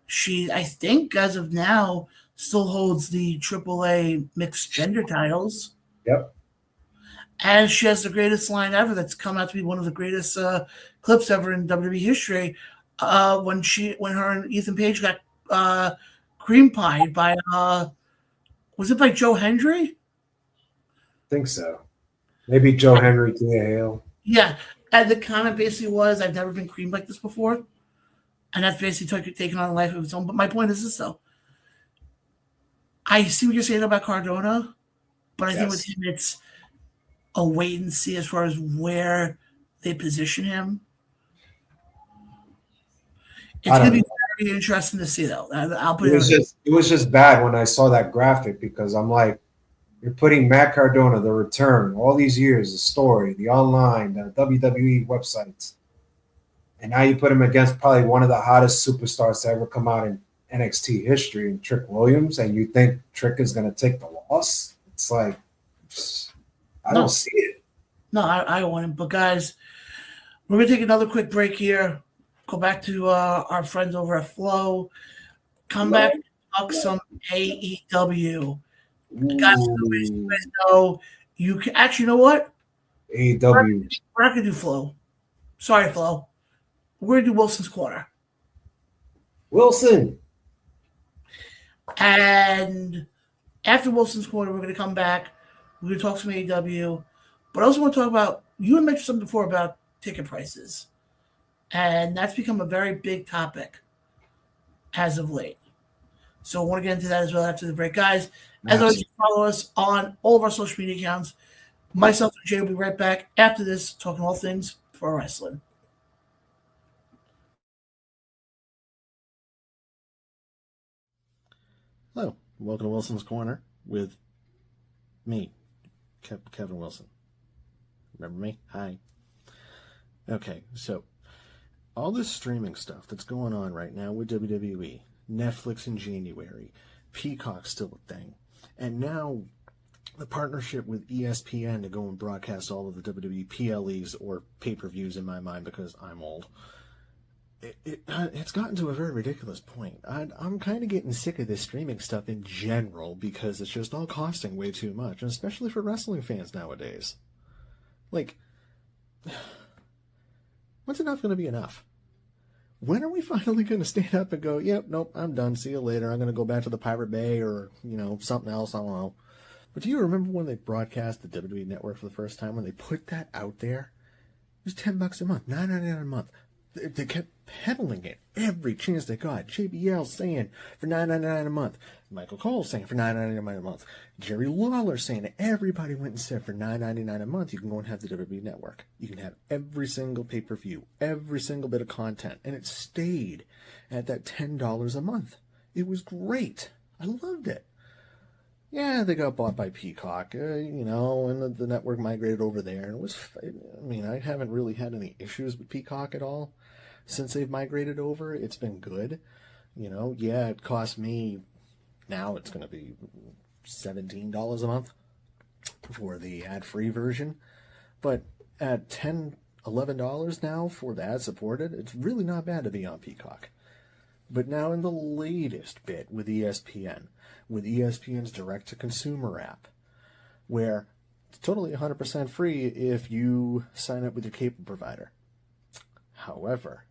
She, I think, as of now, still holds the AAA mixed gender titles.
Yep.
And she has the greatest line ever. That's come out to be one of the greatest clips ever in WWE history. When her and Ethan Page got cream pied by was it by Joe Hendry?
I think so. Maybe Joe Henry, Thea Hale.
Yeah. And the comment basically was, I've never been creamed like this before. And that's basically taken on a life of its own. But my point is this, though. I see what you're saying about Cardona, but I think with him, it's a wait and see as far as where they position him. It's going to be very interesting to see, though.
It was just bad when I saw that graphic because I'm like, you're putting Matt Cardona, the return, all these years, the story, the online, the WWE websites, and now you put him against probably one of the hottest superstars to ever come out in NXT history, in Trick Williams, and you think Trick is going to take the loss? It's like, I don't see it.
No, I want him. But guys, we're going to take another quick break here. Go back to our friends over at Flow. Come back and talk some AEW. Guys, you guys know you can actually, you know what?
AEW.
We're not going to do Flow. Sorry, Flo. We're going to do Wilson's Corner.
Wilson.
And after Wilson's Corner, we're going to come back. We're going to talk some AEW. But I also want to talk about, you had mentioned something before about ticket prices. And that's become a very big topic as of late. So I want to get into that as well after the break. Guys, as always, follow us on all of our social media accounts. Myself and Jay will be right back after this, talking all things pro wrestling.
Hello, welcome to Wilson's Corner with me, Kevin Wilson. Remember me? Hi. Okay, so all this streaming stuff that's going on right now with WWE, Netflix in January, Peacock's still a thing, and now the partnership with ESPN to go and broadcast all of the WWE PLEs or pay-per-views in my mind because I'm old. It's gotten to a very ridiculous point. I'm kind of getting sick of this streaming stuff in general because it's just all costing way too much, and especially for wrestling fans nowadays. Like, when's enough going to be enough? When are we finally going to stand up and go, yep, nope, I'm done, see you later, I'm going to go back to the Pirate Bay or, something else, I don't know. But do you remember when they broadcast the WWE Network for the first time, when they put that out there? It was $10 a month, $9.99 a month. They kept peddling it every chance they got. JBL saying for $9.99 a month. Michael Cole saying for $9.99 a month. Jerry Lawler saying it. Everybody went and said for $9.99 a month you can go and have the WWE Network. You can have every single pay-per-view, every single bit of content. And it stayed at that $10 a month. It was great. I loved it. Yeah, they got bought by Peacock, and the network migrated over there. And it was, I haven't really had any issues with Peacock at all since they've migrated over. It's been good. It cost me, now it's going to be $17 a month for the ad-free version. But at $10, $11 now for the ad-supported, it's really not bad to be on Peacock. But now in the latest bit with ESPN's direct-to-consumer app, where it's totally 100% free if you sign up with your cable provider. However,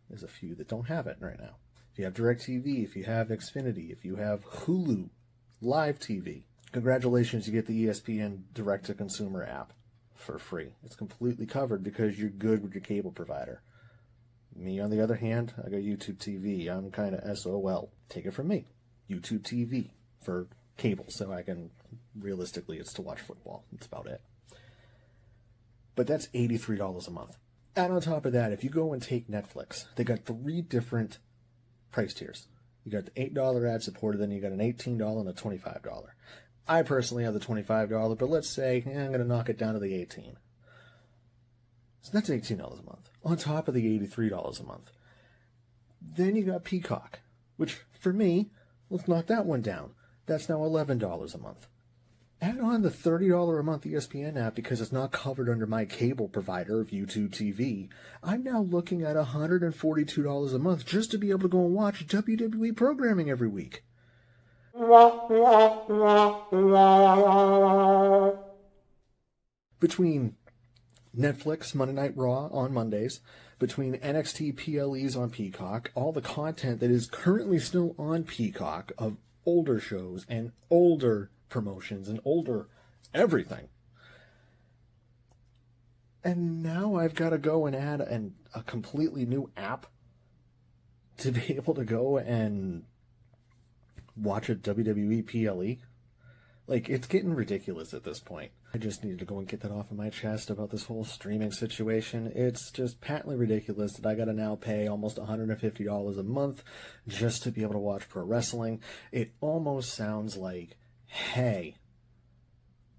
there's a few that don't have it right now. If you have DirecTV, if you have Xfinity, if you have Hulu, Live TV, congratulations, you get the ESPN direct-to-consumer app for free. It's completely covered because you're good with your cable provider. Me, on the other hand, I got YouTube TV. I'm kind of SOL. Take it from me. YouTube TV for cable, so I can, realistically, it's to watch football. That's about it. But that's $83 a month. And on top of that, if you go and take Netflix, they got 3 different price tiers. You got the $8 ad-supported, then you got an $18 and a $25. I personally have the $25, but let's say I'm going to knock it down to the $18. So that's $18 a month, on top of the $83 a month. Then you got Peacock, which For me, let's knock that one down. That's now $11 a month. Add on the $30 a month ESPN app because it's not covered under my cable provider of YouTube TV. I'm now looking at $142 a month just to be able to go and watch WWE programming every week. Between Netflix Monday Night Raw on Mondays, between NXT PLEs on Peacock, all the content that is currently still on Peacock of older shows and older promotions and older everything. And now I've got to go and add a completely new app to be able to go and watch a WWE PLE. Like, it's getting ridiculous at this point. I just needed to go and get that off of my chest about this whole streaming situation. It's just patently ridiculous that I gotta now pay almost $150 a month just to be able to watch pro wrestling. It almost sounds like, hey,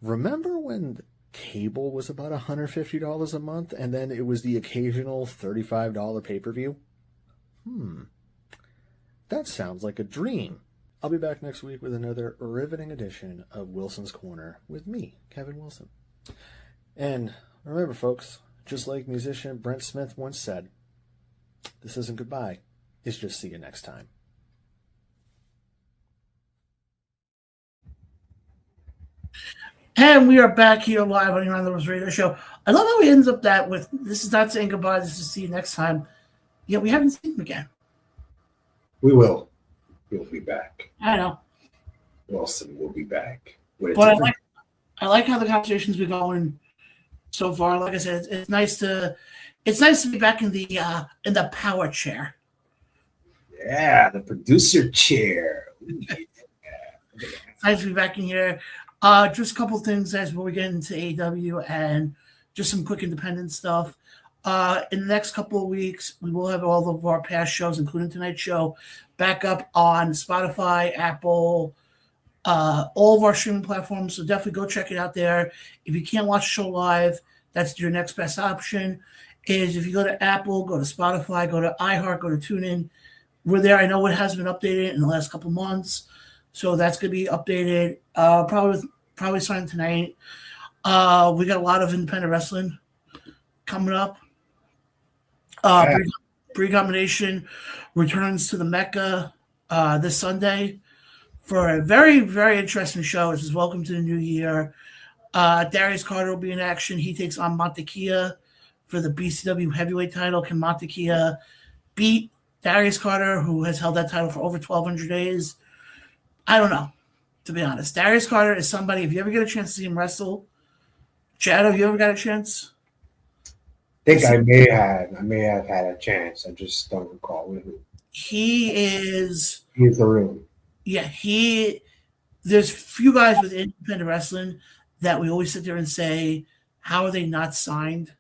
remember when cable was about $150 a month and then it was the occasional $35 pay-per-view? That sounds like a dream. I'll be back next week with another riveting edition of Wilson's Corner with me, Kevin Wilson. And remember, folks, just like musician Brent Smith once said, this isn't goodbye, it's just see you next time.
And we are back here live on your On the Ropes Radio Show. I love how he ends up that with, this is not saying goodbye, this is see you next time. Yet we haven't seen him again.
We will. We'll be back.
I know.
Wilson will be back.
But I like how the conversation's been going so far. Like I said, it's nice to be back in the power chair.
Yeah, the producer chair. Yeah.
It's nice to be back in here. Just a couple things guys before we get into AEW and just some quick independent stuff. In the next couple of weeks, we will have all of our past shows, including tonight's show, back up on Spotify, Apple, all of our streaming platforms. So definitely go check it out there. If you can't watch the show live, that's your next best option. Is if you go to Apple, go to Spotify, go to iHeart, go to TuneIn. We're there. I know it hasn't been updated in the last couple of months, so that's going to be updated probably starting tonight. We got a lot of independent wrestling coming up. Pre-combination returns to the Mecca this Sunday for a very, very interesting show. This is Welcome to the New Year. Darius Carter will be in action. He takes on Montekia for the BCW heavyweight title. Can Montekia beat Darius Carter, who has held that title for over 1,200 days? I don't know, to be honest. Darius Carter is somebody, if you ever get a chance to see him wrestle, Chad, have you ever got a chance?
I think I may have had a chance. I just don't recall.
He's
the room.
Yeah, there's few guys with independent wrestling that we always sit there and say, how are they not signed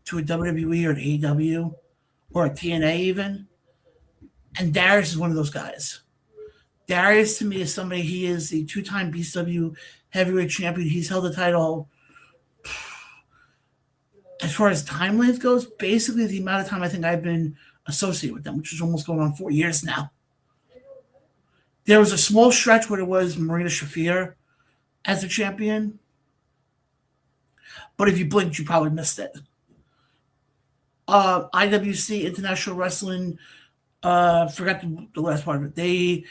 to a WWE or an AEW or a TNA even? And Darius is one of those guys. Darius, to me, is somebody, he is the two-time BCW heavyweight champion. He's held the title, as far as time length goes, basically the amount of time I think I've been associated with them, which is almost going on 4 years now. There was a small stretch where it was Marina Shafir as a champion, but if you blinked, you probably missed it. IWC, International Wrestling, forgot the last part of it. They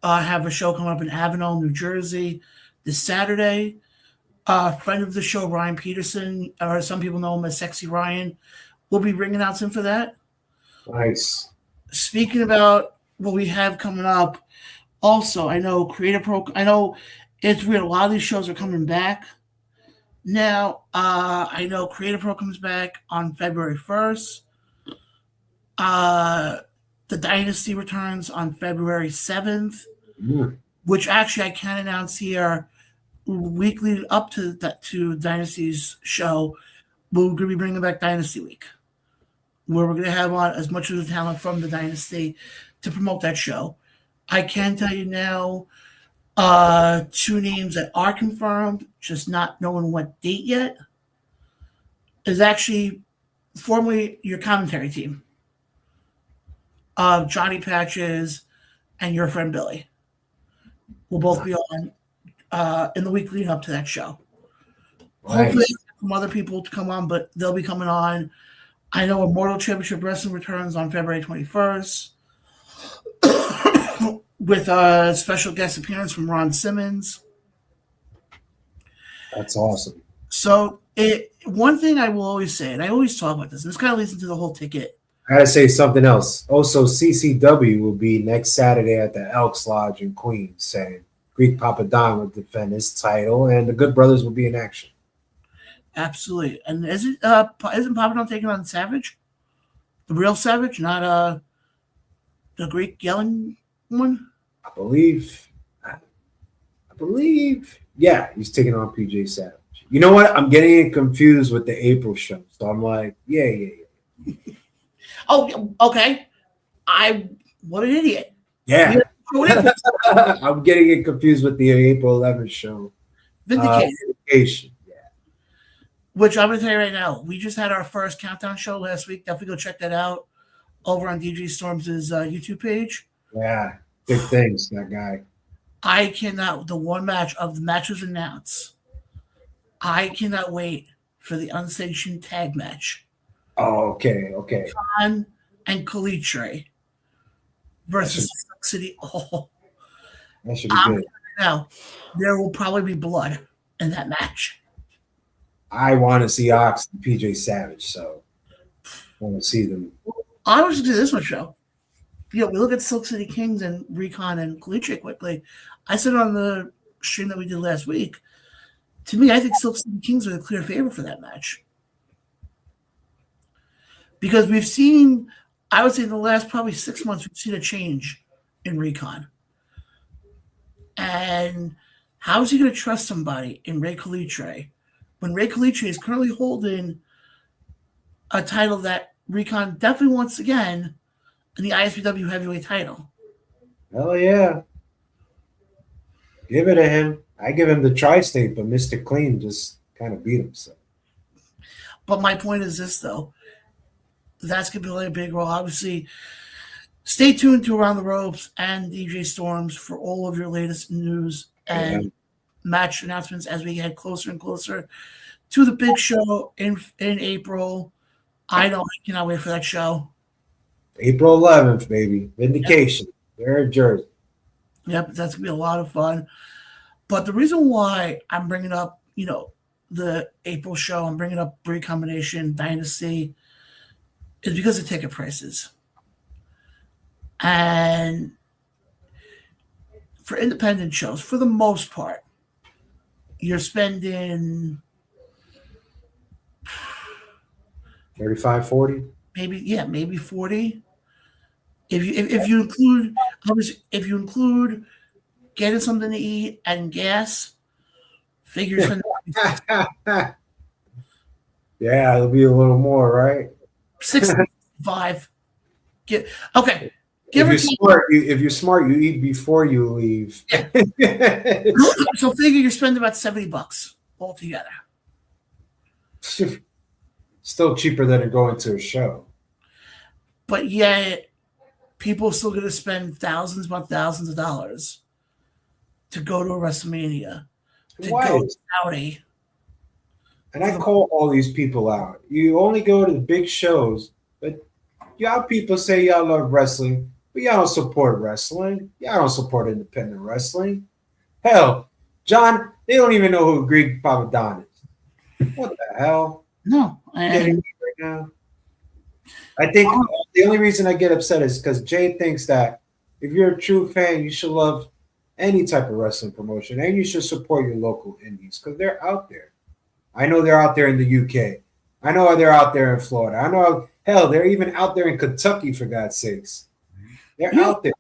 have a show coming up in Avenel, New Jersey this Saturday. Friend of the show, Ryan Peterson, or some people know him as Sexy Ryan, will be ring announcing for that.
Nice.
Speaking about what we have coming up, also, I know it's weird. A lot of these shows are coming back now. I know Creative Pro comes back on February 1st. The Dynasty returns on February 7th, which actually I can announce here. Weekly up to Dynasty's show, we're going to be bringing back Dynasty Week, where we're going to have on as much of the talent from the Dynasty to promote that show. I can tell you now, two names that are confirmed, just not knowing what date yet, is actually formerly your commentary team. Johnny Patches and your friend Billy will both be on in the week leading up to that show.
Nice.
Hopefully, some other people to come on, but they'll be coming on. I know Immortal Championship Wrestling returns on February 21st with a special guest appearance from Ron Simmons.
That's awesome.
So, one thing I will always say, and I always talk about this, and this kind of leads into the whole ticket.
I gotta say something else. Also, CCW will be next Saturday at the Elks Lodge in Queens, saying Greek Papa Don will defend his title, and the Good Brothers will be in action.
Absolutely. And isn't Papa Don taking on Savage? The real Savage, not the Greek yelling one?
I believe, yeah, he's taking on PJ Savage. You know what? I'm getting confused with the April show. So I'm like, yeah.
Oh, okay. What an idiot.
Yeah. I'm getting it confused with the April 11th show.
Vindication. Yeah. Which I'm going to tell you right now, we just had our first countdown show last week. Definitely go check that out over on DJ Storms' YouTube page.
Yeah. Big things, that guy.
I cannot, the one match of the matches announced, I cannot wait for the unsanctioned tag match.
Oh, okay.
Jon and Kalitre versus Silk City. Oh,
that should be good.
Now, there will probably be blood in that match.
I want to see Ox and PJ Savage, so I want to see them.
I was going to do this one show. We look at Silk City Kings and Recon and Kalitre quickly. I said on the stream that we did last week, to me, I think Silk City Kings are the clear favorite for that match. Because we've seen, I would say in the last probably 6 months, we've seen a change in Recon. And how is he going to trust somebody in Ray Kalitre when Ray Kalitre is currently holding a title that Recon definitely wants again in the ISPW heavyweight title?
Hell yeah. Give it to him. I give him the tri-state, but Mr. Clean just kind of beat him. So.
But my point is this, though. That's going to play a big role. Obviously, stay tuned to Around the Ropes and DJ Storms for all of your latest news and match announcements as we get closer and closer to the big show in April. I cannot wait for that show.
April 11th, baby. Vindication. They're in Jersey.
Yep, that's going to be a lot of fun. But the reason why I'm bringing up, the April show, I'm bringing up Recombination Dynasty, is because of ticket prices. And for independent shows, for the most part, you're spending
$35, $40?
Maybe 40. If you include getting something to eat and gas, figures.
Yeah, it'll be a little more, right?
65. Okay.
If you're smart, you eat before you leave.
Yeah. So figure you're spending about $70 altogether.
Still cheaper than going to a show.
But yet, people are still going to spend thousands upon thousands of dollars to go to a WrestleMania, to go to Saudi.
And I call all these people out. You only go to the big shows, but y'all people say y'all love wrestling, but y'all don't support wrestling. Y'all don't support independent wrestling. Hell, John, they don't even know who Greek Papa Don is. What the hell?
No.
Right now? I think the only reason I get upset is because Jay thinks that if you're a true fan, you should love any type of wrestling promotion and you should support your local indies because they're out there. I know they're out there in the UK. I know they're out there in Florida. I know, hell, they're even out there in Kentucky, for God's sakes. They're out there.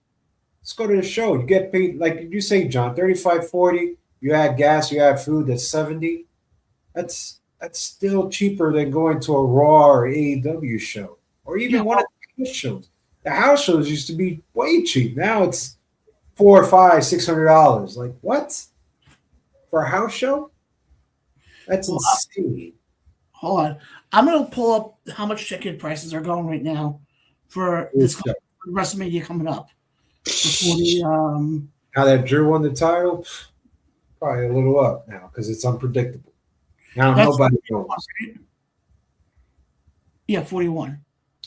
Let's go to the show. You get paid, like you say, John, $35, $40. You add gas, you add food, that's $70. That's still cheaper than going to a Raw or AEW show. Or even one of the house shows. The house shows used to be way cheap. Now it's $400, $500, $600. Like what? For a house show? That's insane.
Hold on. I'm going to pull up how much ticket prices are going right now for this WrestleMania coming up. before the
Now that Drew won the title, probably a little up now because it's unpredictable. Now nobody knows.
right? Yeah, 41.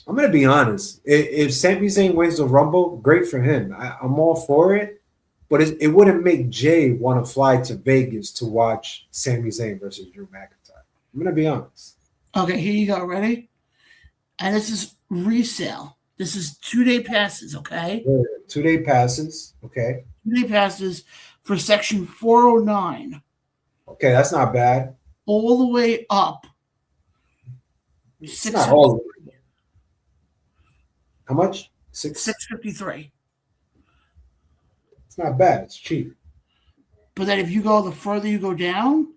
I'm gonna be honest. If Sami Zayn wins the Rumble, great for him. I'm all for it, but it wouldn't make Jay want to fly to Vegas to watch Sami Zayn versus Drew McIntyre. I'm gonna be honest.
Okay, here you go. Ready? And this is resale. This is 2-day passes, okay?
2-day passes. Okay.
2-day passes for section 409.
Okay, that's not bad.
All the way up.
It's not all the way. How much?
653.
It's not bad. It's cheap.
But then if you go the further you go down,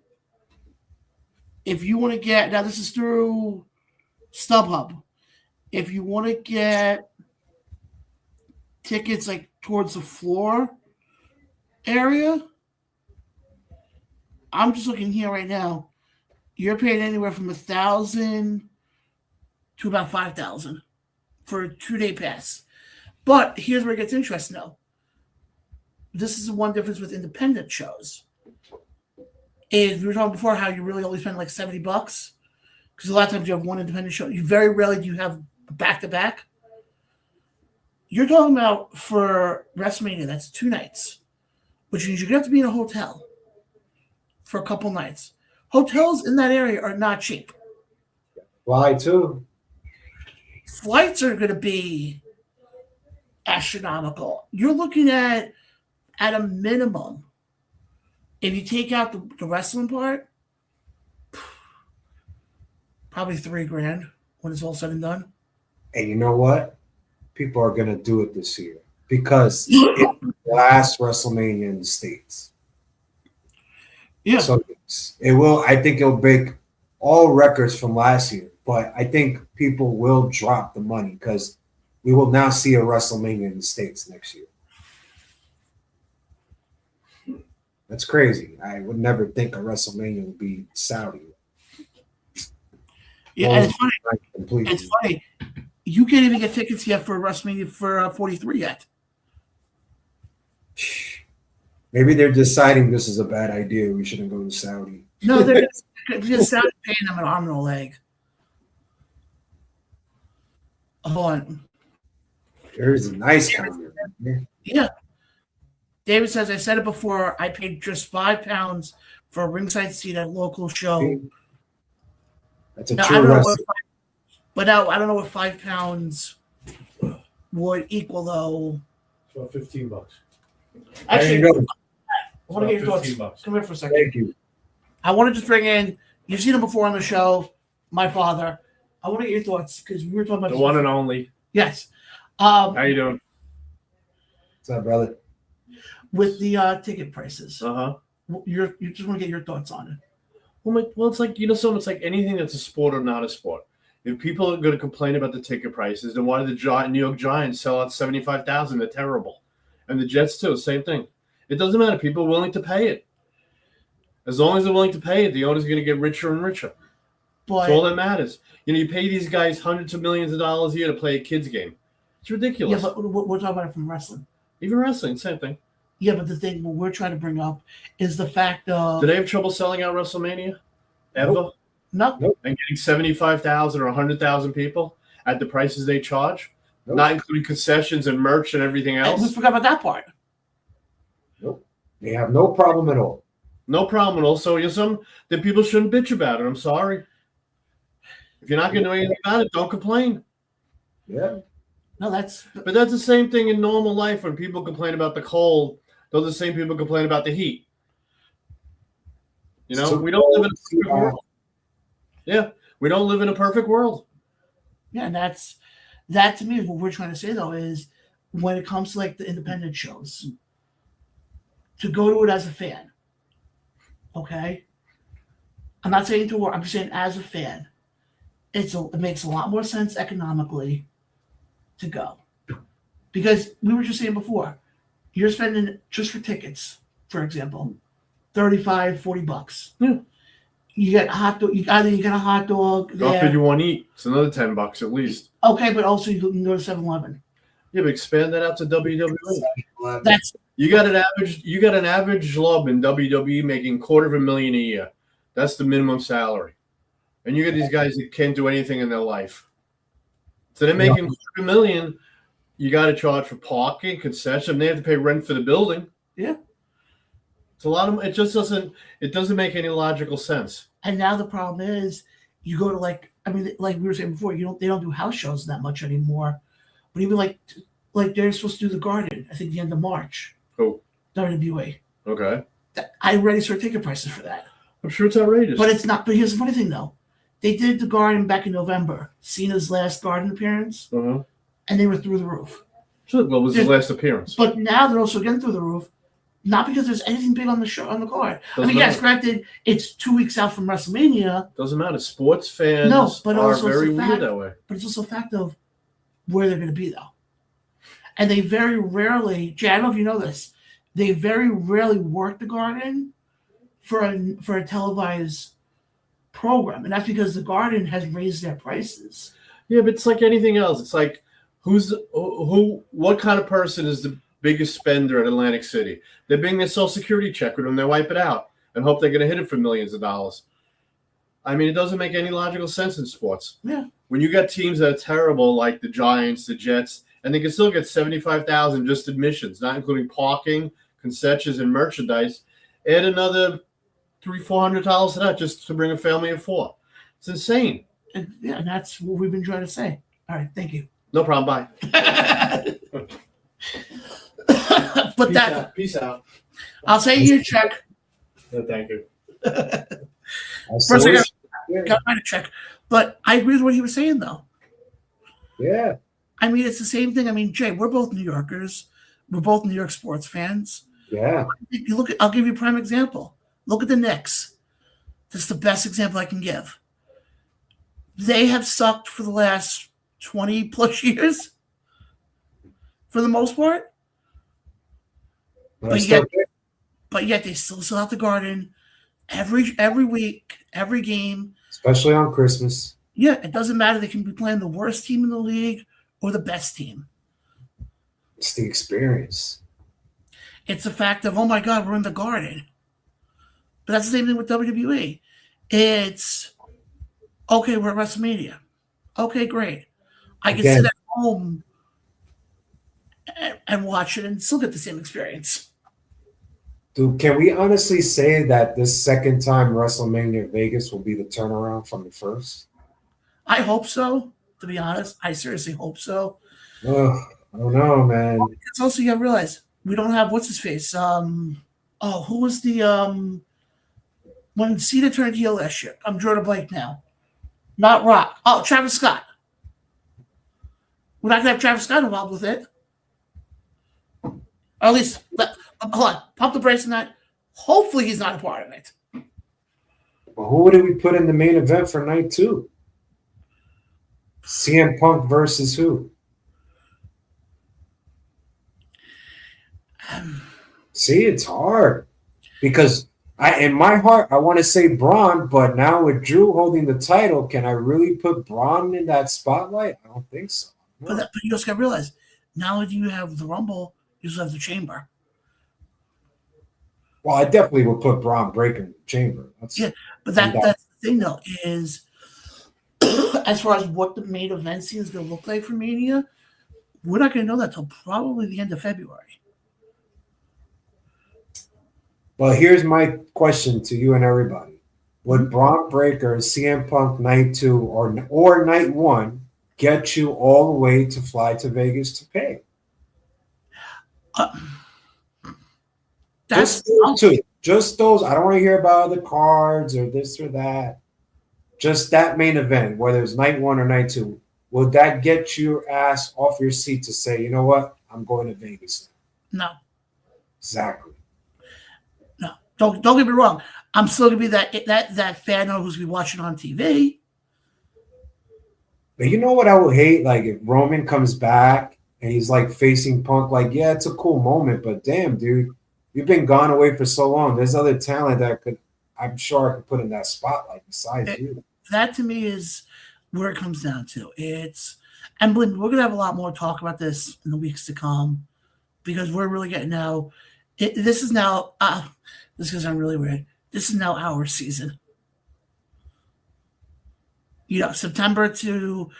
if you want to get, now this is through StubHub. If you want to get tickets like towards the floor area, I'm just looking here right now. You're paying anywhere from $1,000 to about $5,000 for a 2-day pass. But here's where it gets interesting, though. This is the one difference with independent shows. Is we were talking before how you really only spend like $70 because a lot of times you have one independent show. You very rarely do you have back-to-back. You're talking about for WrestleMania, that's 2 nights, which means you're going to have to be in a hotel for a couple nights. Hotels in that area are not cheap.
Fly too.
Flights are going to be astronomical. You're looking at a minimum, if you take out the wrestling part, probably $3,000 when it's all said and done.
And you know what? People are gonna do it this year because it's the last WrestleMania in the States.
Yeah.
So it will. I think it'll break all records from last year. But I think people will drop the money because we will now see a WrestleMania in the States next year. That's crazy. I would never think a WrestleMania would be Saudi.
Yeah, and it's funny.
Completely.
It's funny. You can't even get tickets yet for WrestleMania for 43 yet.
Maybe they're deciding this is a bad idea. We shouldn't go to Saudi.
No, they're just Saudi paying them an arm and a leg. Hold on.
There's a nice comment.
Yeah. David says, I said it before, I paid just £5 for a ringside seat at a local show.
That's a
now,
true wrestler.
But now I don't know what £5 would equal though.
It's about $15.
Actually,
There you go.
I want to get your thoughts.
$15.
Come here for a second.
Thank you.
I want to just bring in, you've seen him before on the show, my father. I want to get your thoughts because we were talking about
The one and only.
Yes.
How you doing?
What's up, brother?
With the ticket prices.
Uh-huh.
You just want to get your thoughts on it.
Well, it's like, something. It's like anything that's a sport or not a sport. If people are going to complain about the ticket prices, then why did the New York Giants sell out 75,000? They're terrible. And the Jets, too, same thing. It doesn't matter. People are willing to pay it. As long as they're willing to pay it, the owner's going to get richer and richer.
But,
That's all that matters. You pay these guys hundreds of millions of dollars a year to play a kid's game. It's ridiculous.
yeah, but we're talking about it from wrestling.
Even wrestling, same thing.
Yeah, but the thing what we're trying to bring up is the fact of...
Do they have trouble selling out WrestleMania? Ever?
Nope.
No.
Nope.
And getting 75,000 or 100,000 people at the prices they charge?
Nope.
Not including concessions and merch and everything
We
else?
forgot about that part.
Nope. They have no problem at all.
No problem at all. So then people shouldn't bitch about it. I'm sorry. If you're not going to do anything about it, don't complain.
Yeah.
No, that's...
But that's the same thing in normal life when people complain about the cold. Those are the same people complain about the heat. We don't live in a perfect world. Yeah, we don't live in a perfect world.
Yeah, and that to me is what we're trying to say, though, is when it comes to like the independent shows, to go to it as a fan, okay? I'm not saying to work, I'm just saying as a fan, it makes a lot more sense economically to go. Because we were just saying before, you're spending just for tickets, for example, $35, $40.
Yeah.
You get a hot dog. Either you get a hot dog
God
there.
forbid you want to eat. It's another $10 at least.
Okay, but also you can go to 7-Eleven.
Yeah, but expand that out to WWE.
That's
You got an average love in WWE making $250,000 a year. That's the minimum salary. And you get these guys that can't do anything in their life. So they're making $250,000. You got to charge for parking, concession. They have to pay rent for the building.
Yeah.
It's a lot of. It just doesn't. It doesn't make any logical sense.
and now the problem is you go to like we were saying before, they don't do house shows that much anymore. But even like they're supposed to do the Garden, I think the end of March.
Oh.
WWE.
Okay.
I already saw ticket prices for that.
I'm sure it's outrageous.
But it's not. But here's the funny thing, though. They did the Garden back in November, Cena's last Garden appearance, and they were through the roof.
So, what was his last appearance?
But now they're also getting through the roof, not because there's anything big on the show on the card. Yes, granted, it's 2 weeks out from WrestleMania.
Doesn't matter. Sports fans are very weird that way.
But it's also a fact of where they're going to be, though. And they very rarely, Jay, I don't know if you know this, they very rarely work the Garden for a televised program, and that's because the Garden has raised their prices.
Yeah, but it's like anything else. It's like what kind of person is the biggest spender at Atlantic City? They bring their Social Security check with them, they wipe it out, and hope they're going to hit it for millions of dollars. I mean, it doesn't make any logical sense in sports.
Yeah.
When you got teams that are terrible, like the Giants, the Jets, and they can still get $75,000 just admissions, not including parking, concessions, and merchandise, add another $300-$400 to that just to bring a family of four. It's insane.
And that's what we've been trying to say. All right, thank you.
No problem. Bye.
But
Peace out.
I'll say your check.
No, thank you.
First, I got to check. But I agree with what he was saying, though.
Yeah.
I mean, it's the same thing. I mean, Jay, we're both New Yorkers. We're both New York sports fans.
Yeah.
I'll give you a prime example. Look at the Knicks. This is the best example I can give. They have sucked for the last 20 plus years, for the most part. But yet they still sell out the Garden every week, every game.
Especially on Christmas.
Yeah, it doesn't matter. They can be playing the worst team in the league or the best team.
It's the experience.
It's the fact of, oh my God, we're in the Garden. But that's the same thing with WWE. It's, okay, we're at WrestleMania. Okay, great. I can sit at home and watch it and still get the same experience.
Dude, can we honestly say that this second time WrestleMania Vegas will be the turnaround from the first?
I hope so, to be honest. I seriously hope so.
I don't know, man.
It's also, you got to realize, we don't have, what's his face? Who was the, when Cena turned heel last year? I'm drawing a blank now. Not Rock. Oh, Travis Scott. We're not going to have Travis Scott involved with it. Or at least, hold on. Pump the brakes on that. Hopefully he's not a part of it.
Well, who did we put in the main event for night 2? CM Punk versus who? See, it's hard. Because in my heart, I want to say Braun, but now with Drew holding the title, can I really put Braun in that spotlight? I don't think so. No.
But you just got to realize, not only do you have the Rumble, you also have the Chamber.
Well, I definitely would put Braun Breaker in the Chamber.
But that's the thing, though, is as far as what the main event scene is going to look like for Mania, we're not going to know that till probably the end of February.
Well, here's my question to you and everybody. Would Braun Breaker, CM Punk night 2 or night 1 get you all the way to fly to Vegas to pay?
That's
just those. I don't want to hear about other cards or this or that. Just that main event, whether it's night 1 or night 2. Will that get your ass off your seat to say, you know what, I'm going to Vegas now?
No.
Exactly.
No. Don't get me wrong. I'm still gonna be that fan who's gonna be watching on TV.
But you know what I would hate? Like if Roman comes back and he's like facing Punk, like, yeah, it's a cool moment, but damn, dude, you've been gone away for so long. There's other talent that I'm sure I could put in that spotlight besides you.
That to me is where it comes down to. It's And believe me, we're gonna have a lot more talk about this in the weeks to come because we're really getting now. This is now. This is gonna sound really weird. This is now our season. September to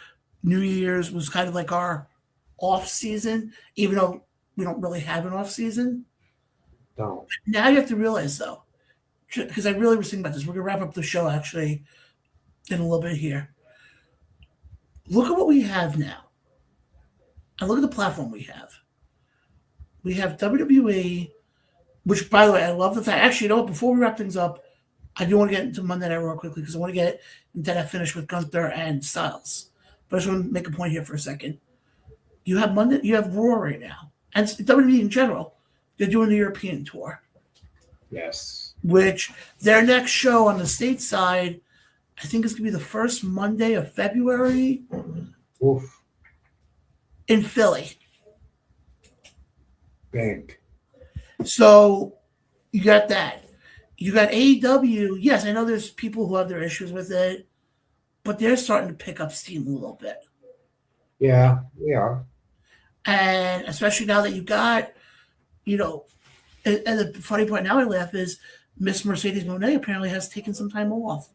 New Year's was kind of like our off season, even though we don't really have an off season.
No.
Now you have to realize, though, because I really was thinking about this. We're gonna wrap up the show actually in a little bit here. Look at what we have now, and look at the platform we have. We have WWE, which, by the way, I love the fact. Actually, you know what? Before we wrap things up, I do want to get into Monday Night Raw quickly because I want to get into that finish with Gunther and Styles. But I just want to make a point here for a second. You have Raw right now, and WWE in general. They're doing the European tour.
Yes.
Which their next show on the stateside, I think is going to be the first Monday of February.
Oof.
In Philly.
Big.
So you got that. You got AEW. Yes, I know there's people who have their issues with it, but they're starting to pick up steam a little bit.
Yeah, we are.
And especially now that you got, and the funny part now I laugh is Miss Mercedes Moné apparently has taken some time off.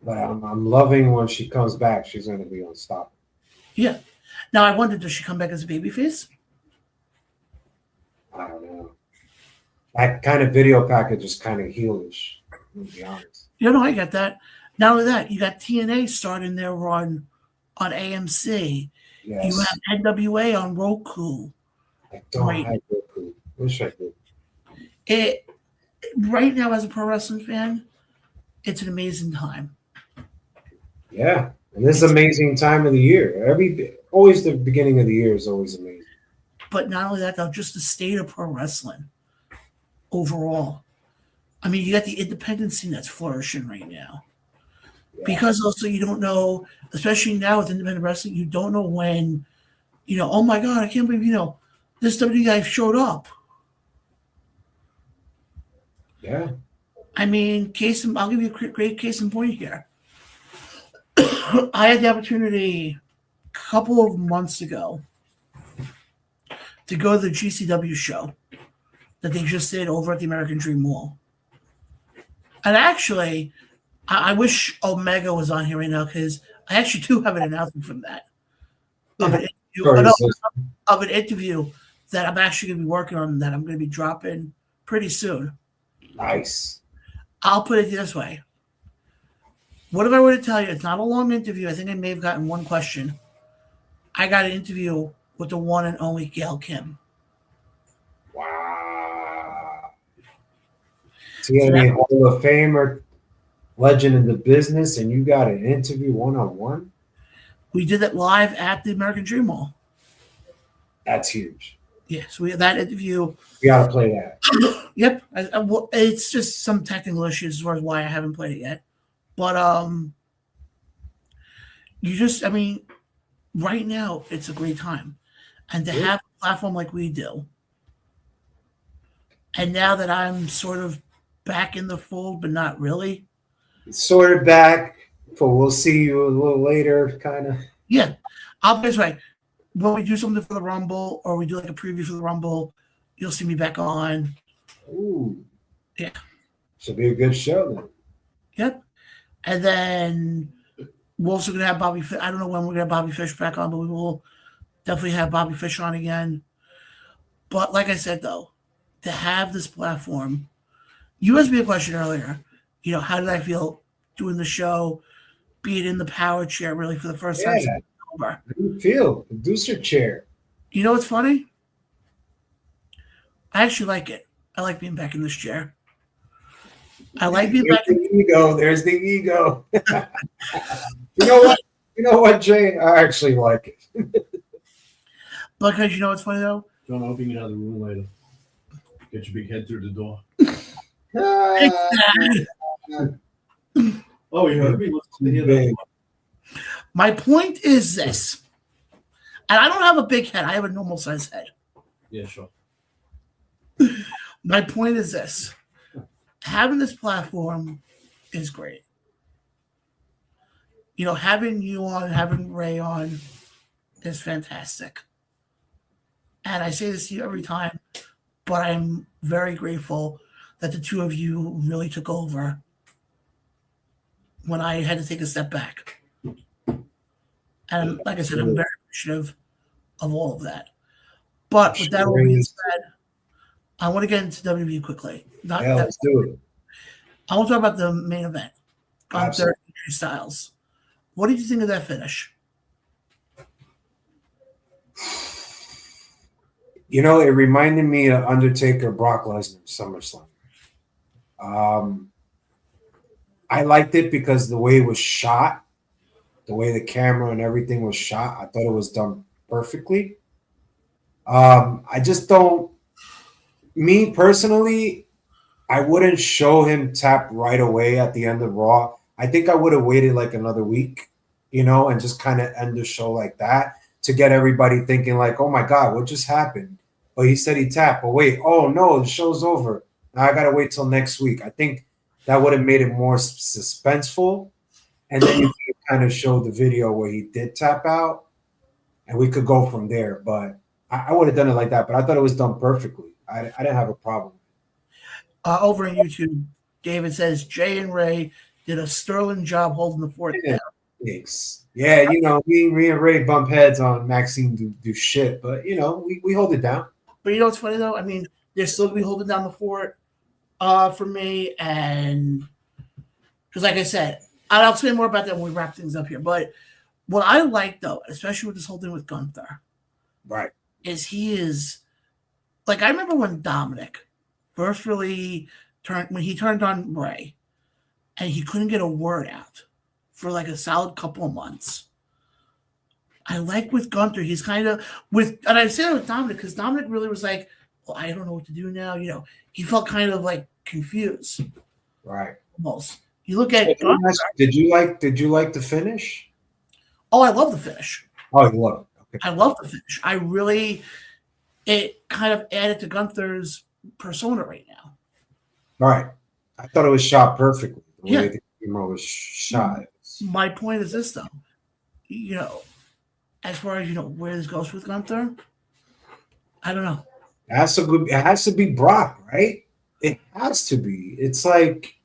But I'm loving when she comes back. She's going to be unstoppable.
Yeah. Now I wonder, does she come back as a babyface?
I don't know. That kind of video package is kind of heelish, to be honest.
I get that. Not only that, you got TNA starting their run on AMC.
Yes.
You have NWA on Roku.
I don't have Roku. Wish I did.
Right now, as a pro wrestling fan, it's an amazing time.
Yeah, and this is an amazing time of the year. Always the beginning of the year is always amazing.
But not only that, though, just the state of pro wrestling overall. I mean, you got the independent scene that's flourishing right now. Yeah. Because also you don't know, especially now with independent wrestling, you don't know when, oh my God, I can't believe, this WWE guy showed up.
Yeah.
I mean, I'll give you a great case in point here. I had the opportunity a couple of months ago to go to the GCW show that they just did over at the American Dream Mall. And actually, I wish Omega was on here right now because I actually do have an announcement from that. Of an interview that I'm actually going to be working on that I'm going to be dropping pretty soon.
Nice.
I'll put it this way. What if I were to tell you, it's not a long interview. I think I may have gotten one question. I got an interview with the one and only Gail Kim.
Wow. TNA Hall of Famer, legend in the business, and you got an interview one-on-one?
We did it live at the American Dream Mall.
That's huge.
Yeah, so we had that interview.
We got to play that.
Yep. It's just some technical issues as far as why I haven't played it yet. But right now it's a great time. And to have a platform like we do, and now that I'm sort of back in the fold, but not really.
Sort of back, but we'll see you a little later, kind of.
Yeah. I'll put it this way. When we do something for the Rumble or we do like a preview for the Rumble, you'll see me back on.
Ooh.
Yeah.
Should be a good show then.
Yep. And then we're also going to have Bobby Fish. I don't know when we're going to have Bobby Fish back on, but we will definitely have Bobby Fish on again. But like I said, though, to have this platform, you asked me a question earlier. How did I feel doing the show, being in the power chair really for the first time?
How do you feel? Producer chair.
You know what's funny? I actually like it. I like being back in this chair. I like being back.
There's the ego. You know what, Jay? I actually like it.
Because you know what's funny though?
John, I hope you can get out of the room later. Get your big head through the door. Oh, you heard me? Listen to hear that.
My point is this, and I don't have a big head. I have a normal size head.
Yeah, sure.
My point is this. Having this platform is great. having you on, having Ray on is fantastic. And I say this to you every time, but I'm very grateful that the two of you really took over when I had to take a step back. And like I said, I'm very appreciative of all of that. But with that all being said, I want to get into WWE quickly.
Let's do it.
I want to talk about the main event. Gunther and AJ Styles. What did you think of that finish?
It reminded me of Undertaker, Brock Lesnar, SummerSlam. I liked it because the way it was shot, the way the camera and everything was shot, I thought it was done perfectly. I just don't, me personally, I wouldn't show him tap right away at the end of Raw. I think I would have waited like another week, and just kind of end the show like that to get everybody thinking like, oh my God, what just happened? But he said he tapped. But wait, oh no, the show's over. Now I got to wait till next week. I think that would have made it more suspenseful. And then you could kind of show the video where he did tap out and we could go from there. But I would have done it like that. But I thought it was done perfectly. I didn't have a problem.
Over on YouTube, David says Jay and Ray did a sterling job holding the fort down.
Thanks. Yeah, me and Ray bump heads on Maxine do shit, but we hold it down.
But you know what's funny though? I mean, they're still gonna be holding down the fort for me, and because like I said, I'll say more about that when we wrap things up here. But what I like though, especially with this whole thing with Gunther,
right,
is he is like I remember when Dominic first really turned on Ray, and he couldn't get a word out for like a solid couple of months. I like with Gunther, he's kind of and I say that with Dominic because Dominic really was like, well, I don't know what to do now. He felt kind of like confused.
Right.
Almost. You look at Gunther,
did you like the finish?
Oh, I love the finish.
Oh, you love it. Okay.
I love the finish. It kind of added to Gunther's persona right now.
All right. I thought it was shot perfectly. The
Yeah.
way the camera was shot.
My point is this, though. As far as where this goes with Gunther, I don't know.
It has to be Brock, right? It has to be. It's like,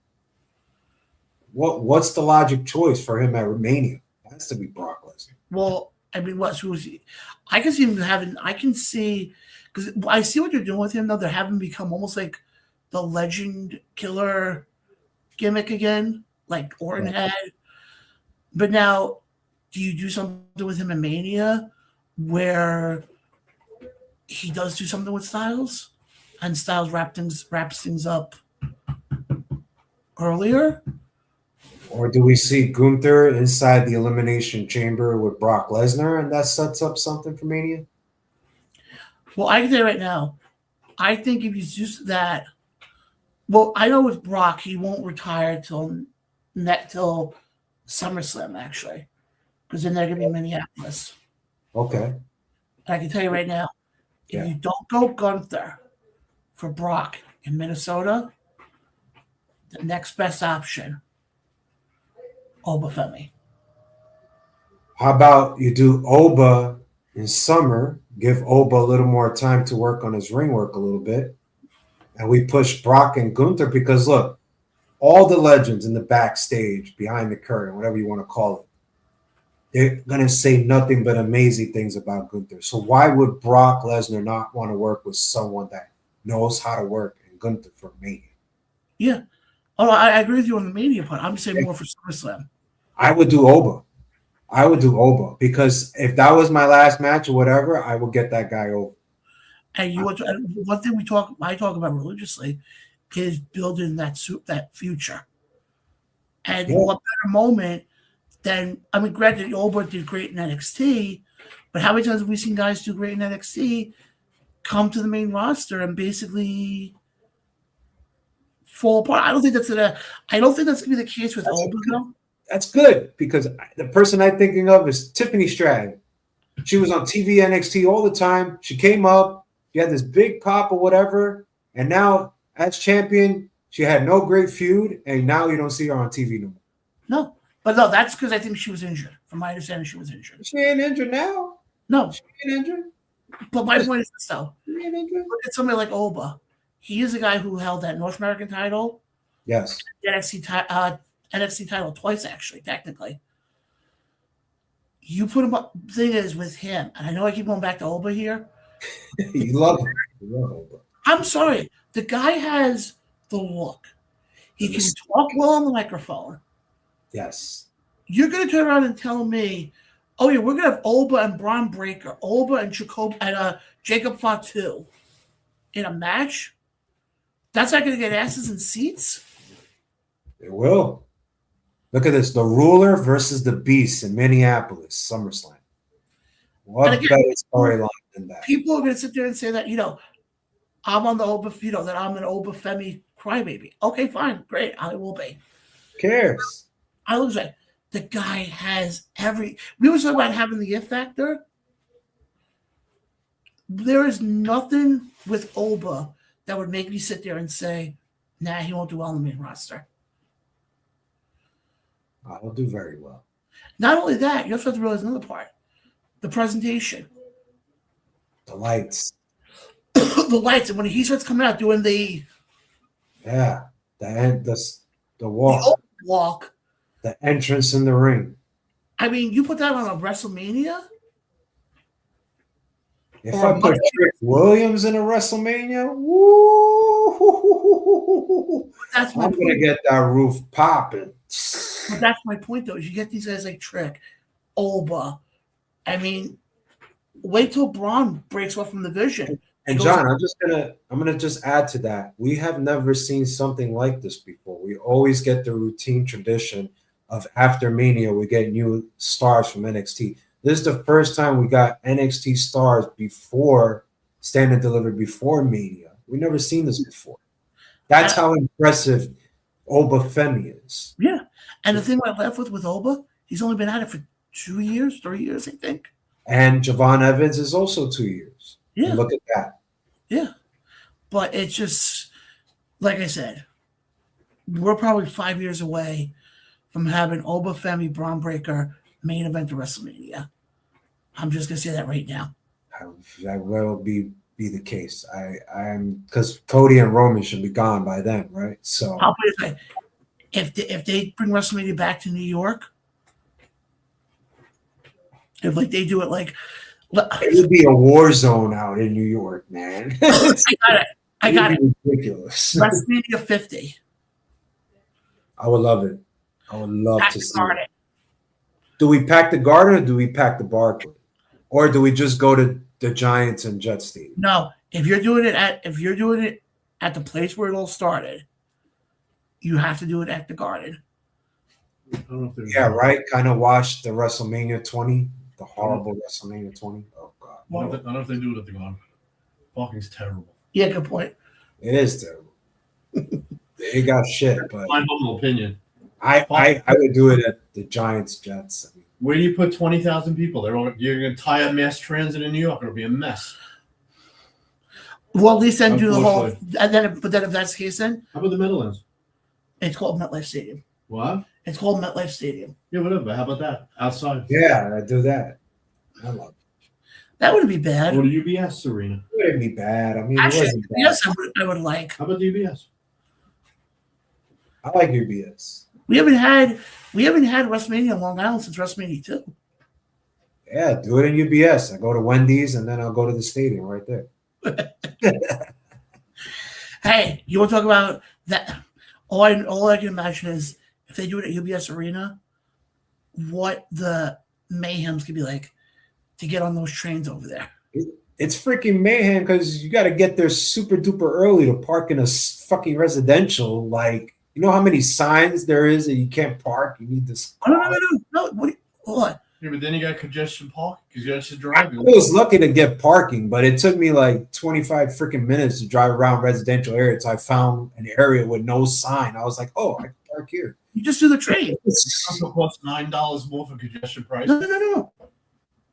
what's the logic choice for him at Romania? It has to be Brock Lesnar.
Well, I mean, who is he? I can see him having. I can see because I see what they're doing with him. Though they're having become almost like the legend killer gimmick again, like Orton had. But now, do you do something with him in Mania where he does do something with Styles and Styles wraps things up earlier?
Or do we see Gunther inside the Elimination Chamber with Brock Lesnar and that sets up something for Mania?
Well, I can tell you right now, I think if you do that, well, I know with Brock, he won't retire till SummerSlam, actually. Because then they're going to be in Minneapolis.
Okay.
And I can tell you right now, if you don't go Gunther for Brock in Minnesota, the next best option, Oba Femi.
How about you do Oba in summer, give Oba a little more time to work on his ring work a little bit, and we push Brock and Gunther because, look, all the legends in the backstage, behind the curtain, whatever you want to call it, they're going to say nothing but amazing things about Gunther. So why would Brock Lesnar not want to work with someone that knows how to work in Gunther for Mania?
Yeah. Oh, I agree with you on the Mania part. I'm saying more for SummerSlam.
I would do Oba because if that was my last match or whatever, I would get that guy over.
And one thing I talk about religiously is building that future. And what better moment than, I mean, granted, Oba did great in NXT, but how many times have we seen guys do great in NXT come to the main roster and basically fall apart? I don't think that's gonna be the case with Oba, though.
That's good because the person I'm thinking of is Tiffany Stratton. She was on TV NXT all the time. She came up, she had this big pop or whatever, and now as champion, she had no great feud, and now you don't see her on TV no more.
No, But no, that's because I think she was injured. From my understanding, she was injured.
She ain't injured now.
No,
She ain't injured.
but my point is this, though.
She ain't injured.
Look at somebody like Oba. He is the guy who held that North American title,
Yes.
the NXT title twice, actually, technically. You put him up, thing is with him, and I know I keep going back to Oba here.
You love him. You love Oba.
I'm sorry. The guy has the look. He can talk well on the microphone.
Yes.
You're going to turn around and tell me, oh, yeah, we're going to have Oba and Braun Breaker, Oba and Jacob Fatu in a match? That's not going to get asses in seats?
It will. Look at this. The Ruler versus the Beast in Minneapolis, SummerSlam. What
again,
better storyline than that?
People are going to sit there and say that, I'm on the Oba, that I'm an Oba Femi crybaby. Okay, fine. Great. I will be.
Who cares?
I was like, the guy has we were talking about having the it factor. There is nothing with Oba that would make me sit there and say, nah, he won't do well on the main roster.
I'll do very well.
Not only that, you also have to realize another part. The presentation.
The lights.
The lights. And when he starts coming out doing the
walk.
The walk.
The entrance in the ring.
I mean, you put that on a WrestleMania?
If I put Trick Williams in a WrestleMania, woo!
That's my
I'm going to get that roof popping.
But that's my point, though. Is you get these guys like Trick, Oba. I mean, wait till Braun breaks off from the Vision.
And John, I'm gonna just add to that. We have never seen something like this before. We always get the routine tradition of after Mania, we get new stars from NXT. This is the first time we got NXT stars before Stand and Deliver before Mania. We've never seen this before. That's how impressive Oba Femi is.
Yeah. And the thing I left with Oba, he's only been at it for 3 years, I think.
And Javon Evans is also 2 years.
Yeah.
And look at that.
Yeah. But it's just, like I said, we're probably 5 years away from having Oba Femi Braun Breaker main event of WrestleMania. I'm just going to say that right now.
That will be the case. I'm because Cody and Roman should be gone by then, right? So
I'll put it this way. If they bring WrestleMania back to New York, if like they do it like
it would be a war zone out in New York, man.
I got it.
Ridiculous.
WrestleMania 50.
I would love it. I would love
Pack
to
the
see
Garden.
it. Do we pack the Garden or do we pack the Barclay? Or do we just go to the Giants and Jet Stadium?
No, if you're doing it at the place where it all started, you have to do it at the Garden.
Yeah, right. Kind of watch the WrestleMania 20, the horrible WrestleMania 20. Oh God,
I don't know if they do it at the Garden. Parking's terrible.
Yeah, good point.
it is terrible. It got shit, but
My humble opinion.
I would do it at the Giants Jets. I mean,
Where do you put 20,000 people? You're going to tie up mass transit in New York. It'll be a mess.
Well, at least then do the whole.
Unfortunately.
But then if that's the case, then
How about the Meadowlands?
it's called MetLife Stadium.
What?
It's called MetLife Stadium.
Yeah, whatever. How about that? Outside.
yeah, I do that. I love it.
That wouldn't be bad.
Or the UBS arena.
It wouldn't be bad. I mean,
Actually,
it wasn't bad.
yes, I would like.
How about the UBS?
I like UBS.
We haven't had WrestleMania in Long Island since WrestleMania 2.
Yeah, do it in UBS. I go to Wendy's and then I'll go to the stadium right there.
Hey, you want to talk about that? All I can imagine is if they do it at UBS Arena, what the mayhems could be like to get on those trains over there.
It's freaking mayhem because you got to get there super duper early to park in a fucking residential. Like, you know how many signs there is that you can't park? You need this.
No. What?
Yeah, but then you got congestion park because you have to drive.
I was lucky to get parking, but it took me like 25 freaking minutes to drive around residential areas. I found an area with no sign. I was like, oh, I can park here.
You just do the train.
It costs $9 more for congestion price.
No.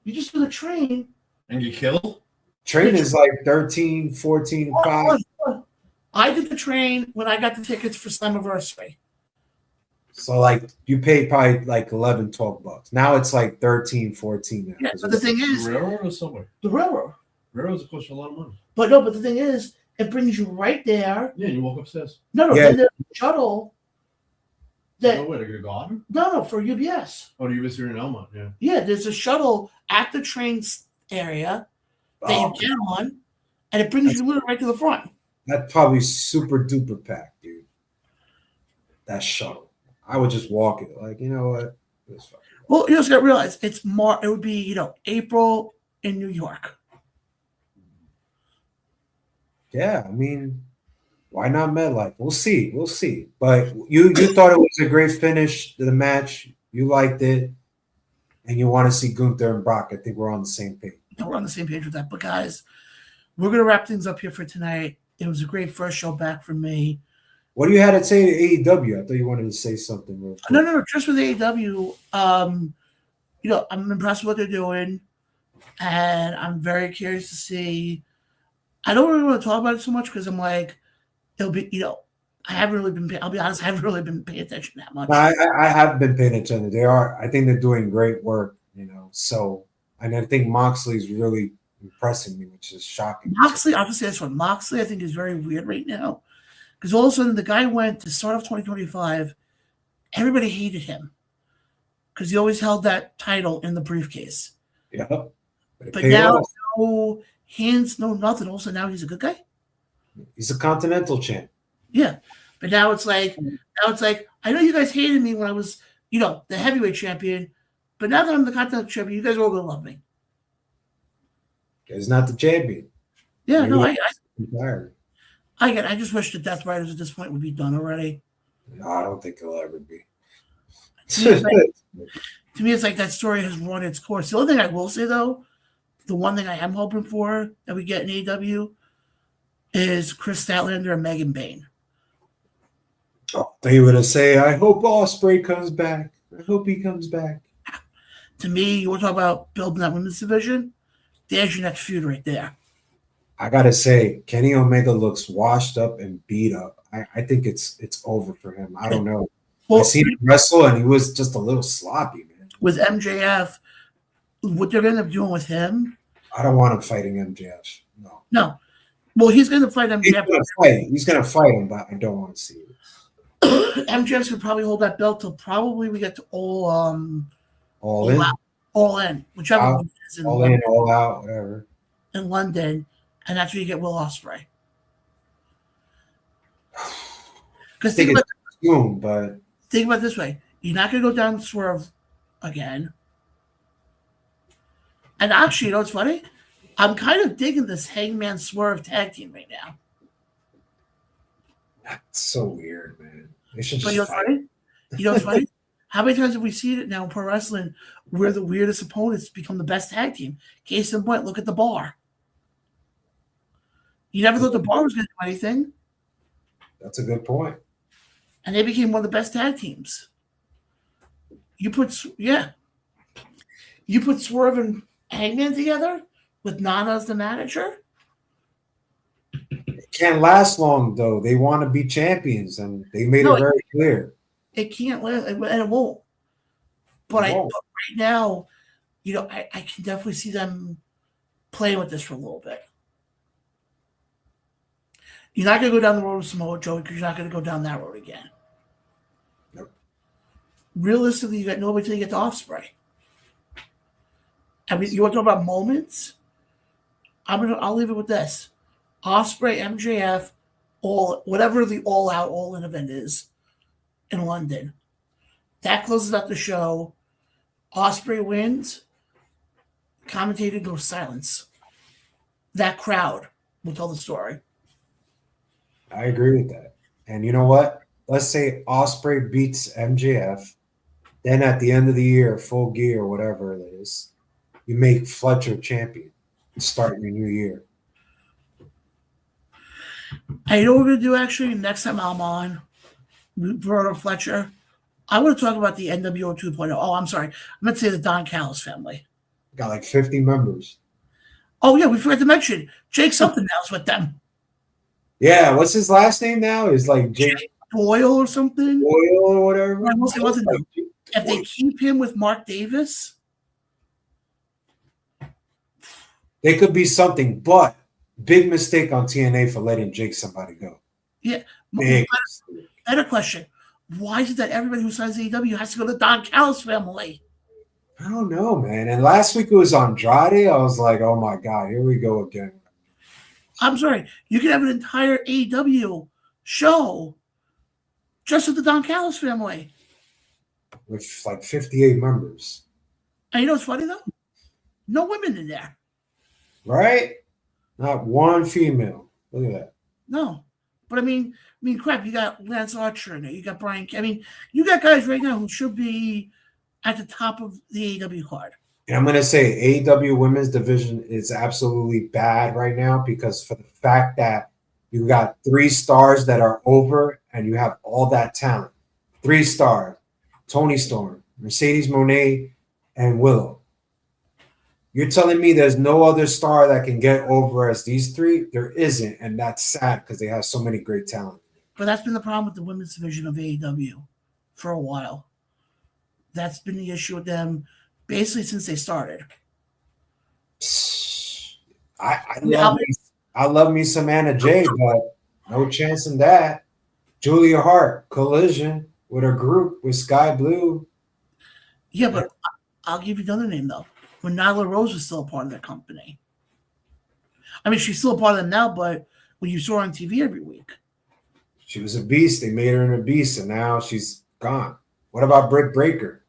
You just do the train.
And you kill?
Train is like 13, 14, 5.
I did the train when I got the tickets for Slammiversary.
So like you paid probably like 11, 12 bucks. Now it's like 13, 14 now.
Yeah, but the thing is,
Railroad or subway?
the railroad.
Railroads cost you a lot of money.
But no, but the thing is, it brings you right there.
Yeah, you walk upstairs.
No,
Yeah.
then there's a shuttle.
No way to go to garden?
No, for UBS.
Oh, you visited in Elmont, yeah.
Yeah, there's a shuttle at the train area that you get on, and it brings you literally right to the front.
That's probably super duper packed, dude. That shuttle. I would just walk it. Like, you know what?
Well, you just got to realize it's more. It would be April in New York.
Yeah, I mean, why not MetLife? We'll see. We'll see. But you thought it was a great finish to the match. You liked it. And you want to see Gunther and Brock. I think we're on the same page.
Yeah, we're on the same page with that. But guys, we're going to wrap things up here for tonight. It was a great first show back for me.
What do you had to say to AEW? I thought you wanted to say something real quick.
No. Just with AEW, I'm impressed with what they're doing. And I'm very curious to see. I don't really want to talk about it so much because I'm like, it'll be, I haven't really been, I'll be honest, I haven't really been paying attention that much.
No, I have been paying attention. I think they're doing great work, So, and I think Moxley's really impressing me, which is shocking.
Moxley, I'll just say this one. Moxley, I think, is very weird right now because all of a sudden the guy went to start off 2025. Everybody hated him because he always held that title in the briefcase.
Yeah.
But now, no hands, no nothing. Also, now he's a good guy.
He's a Continental champ.
Yeah, but now it's like I know you guys hated me when I was, the heavyweight champion, but now that I'm the Continental champion, you guys are all gonna love me.
He's not the champion.
Yeah, no, I get. I just wish the Death Riders at this point would be done already.
No, I don't think he'll ever be.
To me, it's like that story has run its course. The only thing I will say though, the one thing I am hoping for that we get in AEW is Chris Statlander and Megan Bayne.
Oh, they were to say, I hope Ospreay comes back. I hope he comes back.
To me, you want to talk about building that women's division? There's your next feud right there.
I gotta say, Kenny Omega looks washed up and beat up. I think it's over for him. I don't know.
Well,
I seen him wrestle and he was just a little sloppy, man.
With MJF, what they're going to end up doing with him?
I don't want him fighting MJF.
No. Well, he's going to fight MJF.
He's gonna fight him, but I don't want to see it.
MJF's going to probably hold that belt till probably we get to all in, whichever one it is
all in, all out, whatever.
In London, and that's where you get Will Ospreay. Because think about it this way: you're not going to go down Swerve again. And actually, what's funny? I'm kind of digging this Hangman Swerve tag team right now.
That's so weird, man. They should
But
just fight.
You know what's funny? How many times have we seen it now in pro wrestling where the weirdest opponents become the best tag team? Case in point, look at the Bar. You never thought the Bar was going to do anything.
That's a good point.
And they became one of the best tag teams. You put Swerve and Hangman together with Nana as the manager.
It can't last long, though. They want to be champions, and they made it very clear.
It can't last, and it won't. But right now, I can definitely see them playing with this for a little bit. You're not going to go down the road with Samoa Joe because you're not going to go down that road again.
Nope.
Realistically, you got nobody till you get to Ospreay. I mean, you want to talk about moments? I'll leave it with this: Ospreay, MJF, whatever the all-out, all-in event is in London. That closes out the show. Ospreay wins. Commentator goes silence. That crowd will tell the story.
I agree with that. And you know what? Let's say Ospreay beats MJF. Then at the end of the year, Full Gear, whatever it is, you make Fletcher champion and start your new year.
And you know what we're going to do actually? Next time I'm on, Roberto Fletcher, I want to talk about the NWO 2.0. Oh, I'm sorry. I meant to say the Don Callis family.
Got like 50 members.
Oh, yeah, we forgot to mention Jake something now is with them.
Yeah, what's his last name now? Is like Jake
Doyle or something.
Doyle or whatever.
I mostly wasn't. If they keep him with Mark Davis,
they could be something, but big mistake on TNA for letting Jake somebody go.
Yeah.
Big
I had a question. Why is it that everybody who signs AEW has to go to Don Callis family?
I don't know, man. And last week it was Andrade. I was like, oh my God, here we go again.
I'm sorry. You could have an entire AEW show just with the Don Callis family.
With like 58 members.
And you know what's funny though? No women in there.
Right? Not one female. Look at that.
No. But I mean, crap, you got Lance Archer in there. You got Brian. I mean, you got guys right now who should be at the top of the AEW card.
And I'm going to say AEW women's division is absolutely bad right now because for the fact that you got 3 stars that are over and you have all that talent. 3 stars. Toni Storm, Mercedes Moné, and Willow. You're telling me there's no other star that can get over as these 3? There isn't, and that's sad because they have so many great talent.
But that's been the problem with the women's division of AEW for a while. That's been the issue with them basically since they started.
I love me some Anna Jay, but no chance in that. Julia Hart, Collision with her group with Sky Blue.
Yeah, but I'll give you another name though. When Nyla Rose was still a part of their company. I mean, she's still a part of them now, but when you saw her on TV every week.
She was a beast. They made her an a beast, and now she's gone. What about Britt Baker?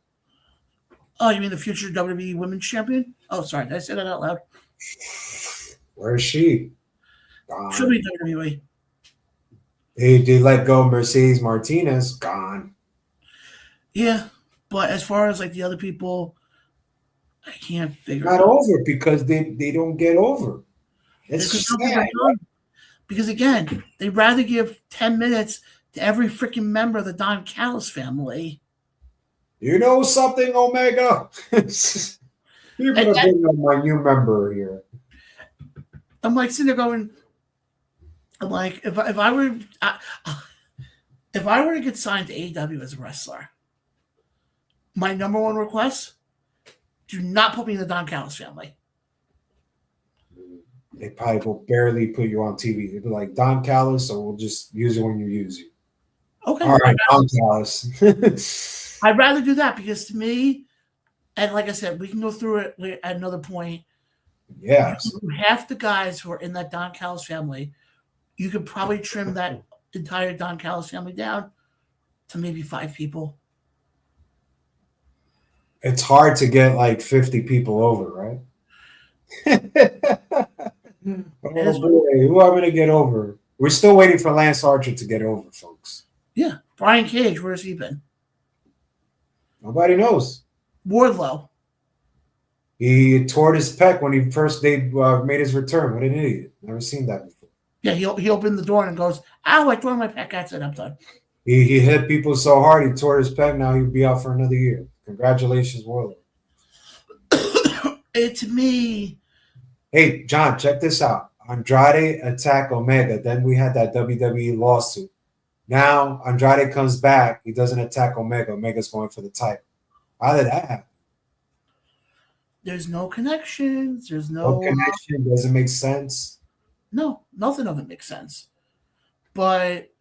Oh, you mean the future WWE Women's Champion? Oh, sorry. Did I say that out loud?
Where is she? Gone.
She'll be WWE.
They let go Mercedes Martinez. Gone.
Yeah, but as far as like the other people, I can't figure
Not
it out.
over because they don't get over. It's sad.
Because again, they'd rather give 10 minutes to every freaking member of the Don Callis family.
You know something, Omega? You're going to bring up my new member here.
I'm like sitting there going, I'm like, if I were to get signed to AEW as a wrestler, my number one request: do not put me in the Don Callis family.
They probably will barely put you on TV. They'd be like, Don Callis, so we'll just use it when you use you.
Okay.
All right, Don Callis.
I'd rather do that because to me, and like I said, we can go through it at another point.
Yeah.
Half the guys who are in that Don Callis family, you could probably trim that entire Don Callis family down to maybe 5 people.
It's hard to get like 50 people over, right? Oh boy, who am I going to get over? We're still waiting for Lance Archer to get over, folks.
Yeah. Brian Cage, where's he been?
Nobody knows.
Wardlow.
He tore his pec when he first made his return. What an idiot. Never seen that before.
Yeah, he opened the door and goes, ow, I tore my pec. That's it, I'm done.
He hit people so hard he tore his pec. Now he'll be out for another year. Congratulations, Wardlow.
It's me.
Hey, John, check this out. Andrade attacked Omega. Then we had that WWE lawsuit. Now Andrade comes back. He doesn't attack Omega. Omega's going for the title. How did that happen?
There's no connections. There's
No connection. Doesn't make sense.
No, nothing of it makes sense. But,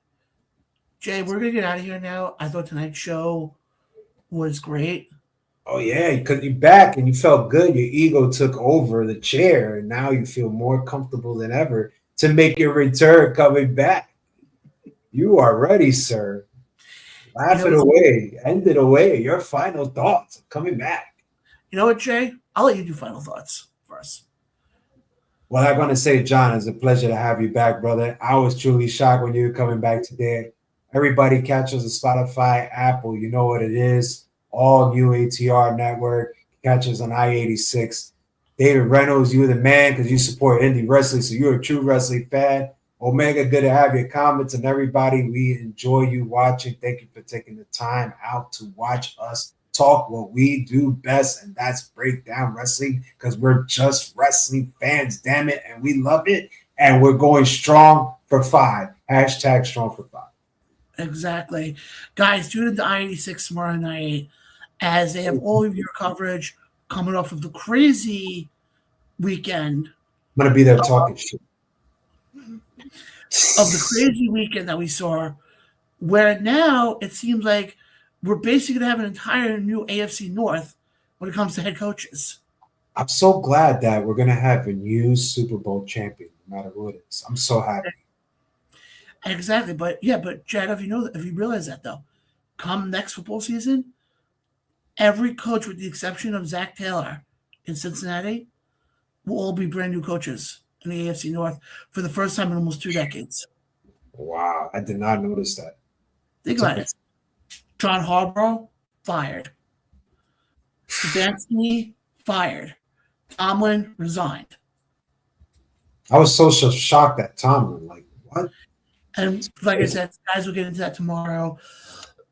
Jay, we're going to get out of here now. I thought tonight's show was great.
Oh, yeah, because you're back and you felt good. Your ego took over the chair, and now you feel more comfortable than ever to make your return coming back. You are ready, sir. Laugh it away. End it away. Your final thoughts coming back.
You know what, Jay? I'll let you do final thoughts first.
Well, I'm going to say, John, it's a pleasure to have you back, brother. I was truly shocked when you were coming back today. Everybody catch us on Spotify, Apple. You know what it is. All new ATR network. Catch us on I-86. David Reynolds, you're the man because you support indie wrestling, so you're a true wrestling fan. Omega, good to have your comments. And everybody, we enjoy you watching. Thank you for taking the time out to watch us talk what we do best, and that's break down wrestling because we're just wrestling fans, damn it, and we love it. And we're going strong for 5. Hashtag strong for 5.
Exactly. Guys, tune into I-86 tomorrow night as they have all of your coverage coming off of the crazy weekend.
I'm gonna be there talking shit.
Of the crazy weekend that we saw, where now it seems like we're basically going to have an entire new AFC North when it comes to head coaches.
I'm so glad that we're gonna have a new Super Bowl champion, no matter who it is. I'm so happy.
Exactly, but Chad, if you realize that though, come next football season, every coach, with the exception of Zach Taylor in Cincinnati, will all be brand new coaches in the AFC North for the first time in almost 2 decades.
Wow, I did not notice that.
Think about it. John Harbaugh, fired. Stefanski, fired. Tomlin, resigned.
I was so shocked at Tomlin. Like, what?
And like I said, guys, we'll get into that tomorrow.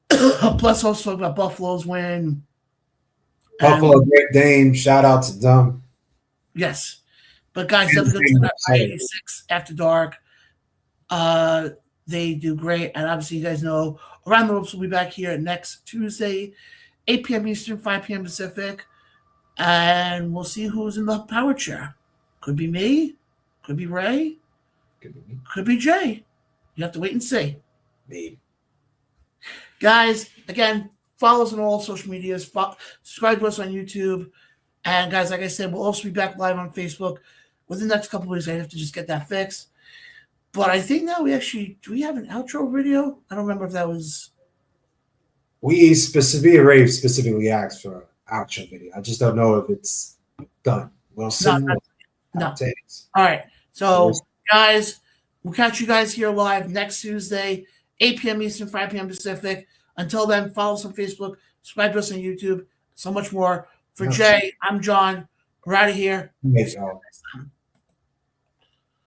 Plus, also talk about Buffalo's win.
Buffalo Great Dane, shout out to them.
Yes. But guys, definitely go check out I-86 After Dark. They do great. And obviously, you guys know Around the Ropes will be back here next Tuesday, 8 p.m. Eastern, 5 p.m. Pacific. And we'll see who's in the power chair. Could be me. Could be Ray. Could be Jay. You have to wait and see.
Me.
Guys, again, follow us on all social medias. Subscribe to us on YouTube. And guys, like I said, we'll also be back live on Facebook within the next couple of weeks. I have to just get that fixed. But I think now do we have an outro video? I don't remember if that was.
We specifically asked for an outro video. I just don't know if it's done. We'll see.
No. All right. So, guys, we'll catch you guys here live next Tuesday, 8 p.m. Eastern, 5 p.m. Pacific. Until then, follow us on Facebook, subscribe to us on YouTube, so much more. For Jay, I'm John. We're out of here.
Yes,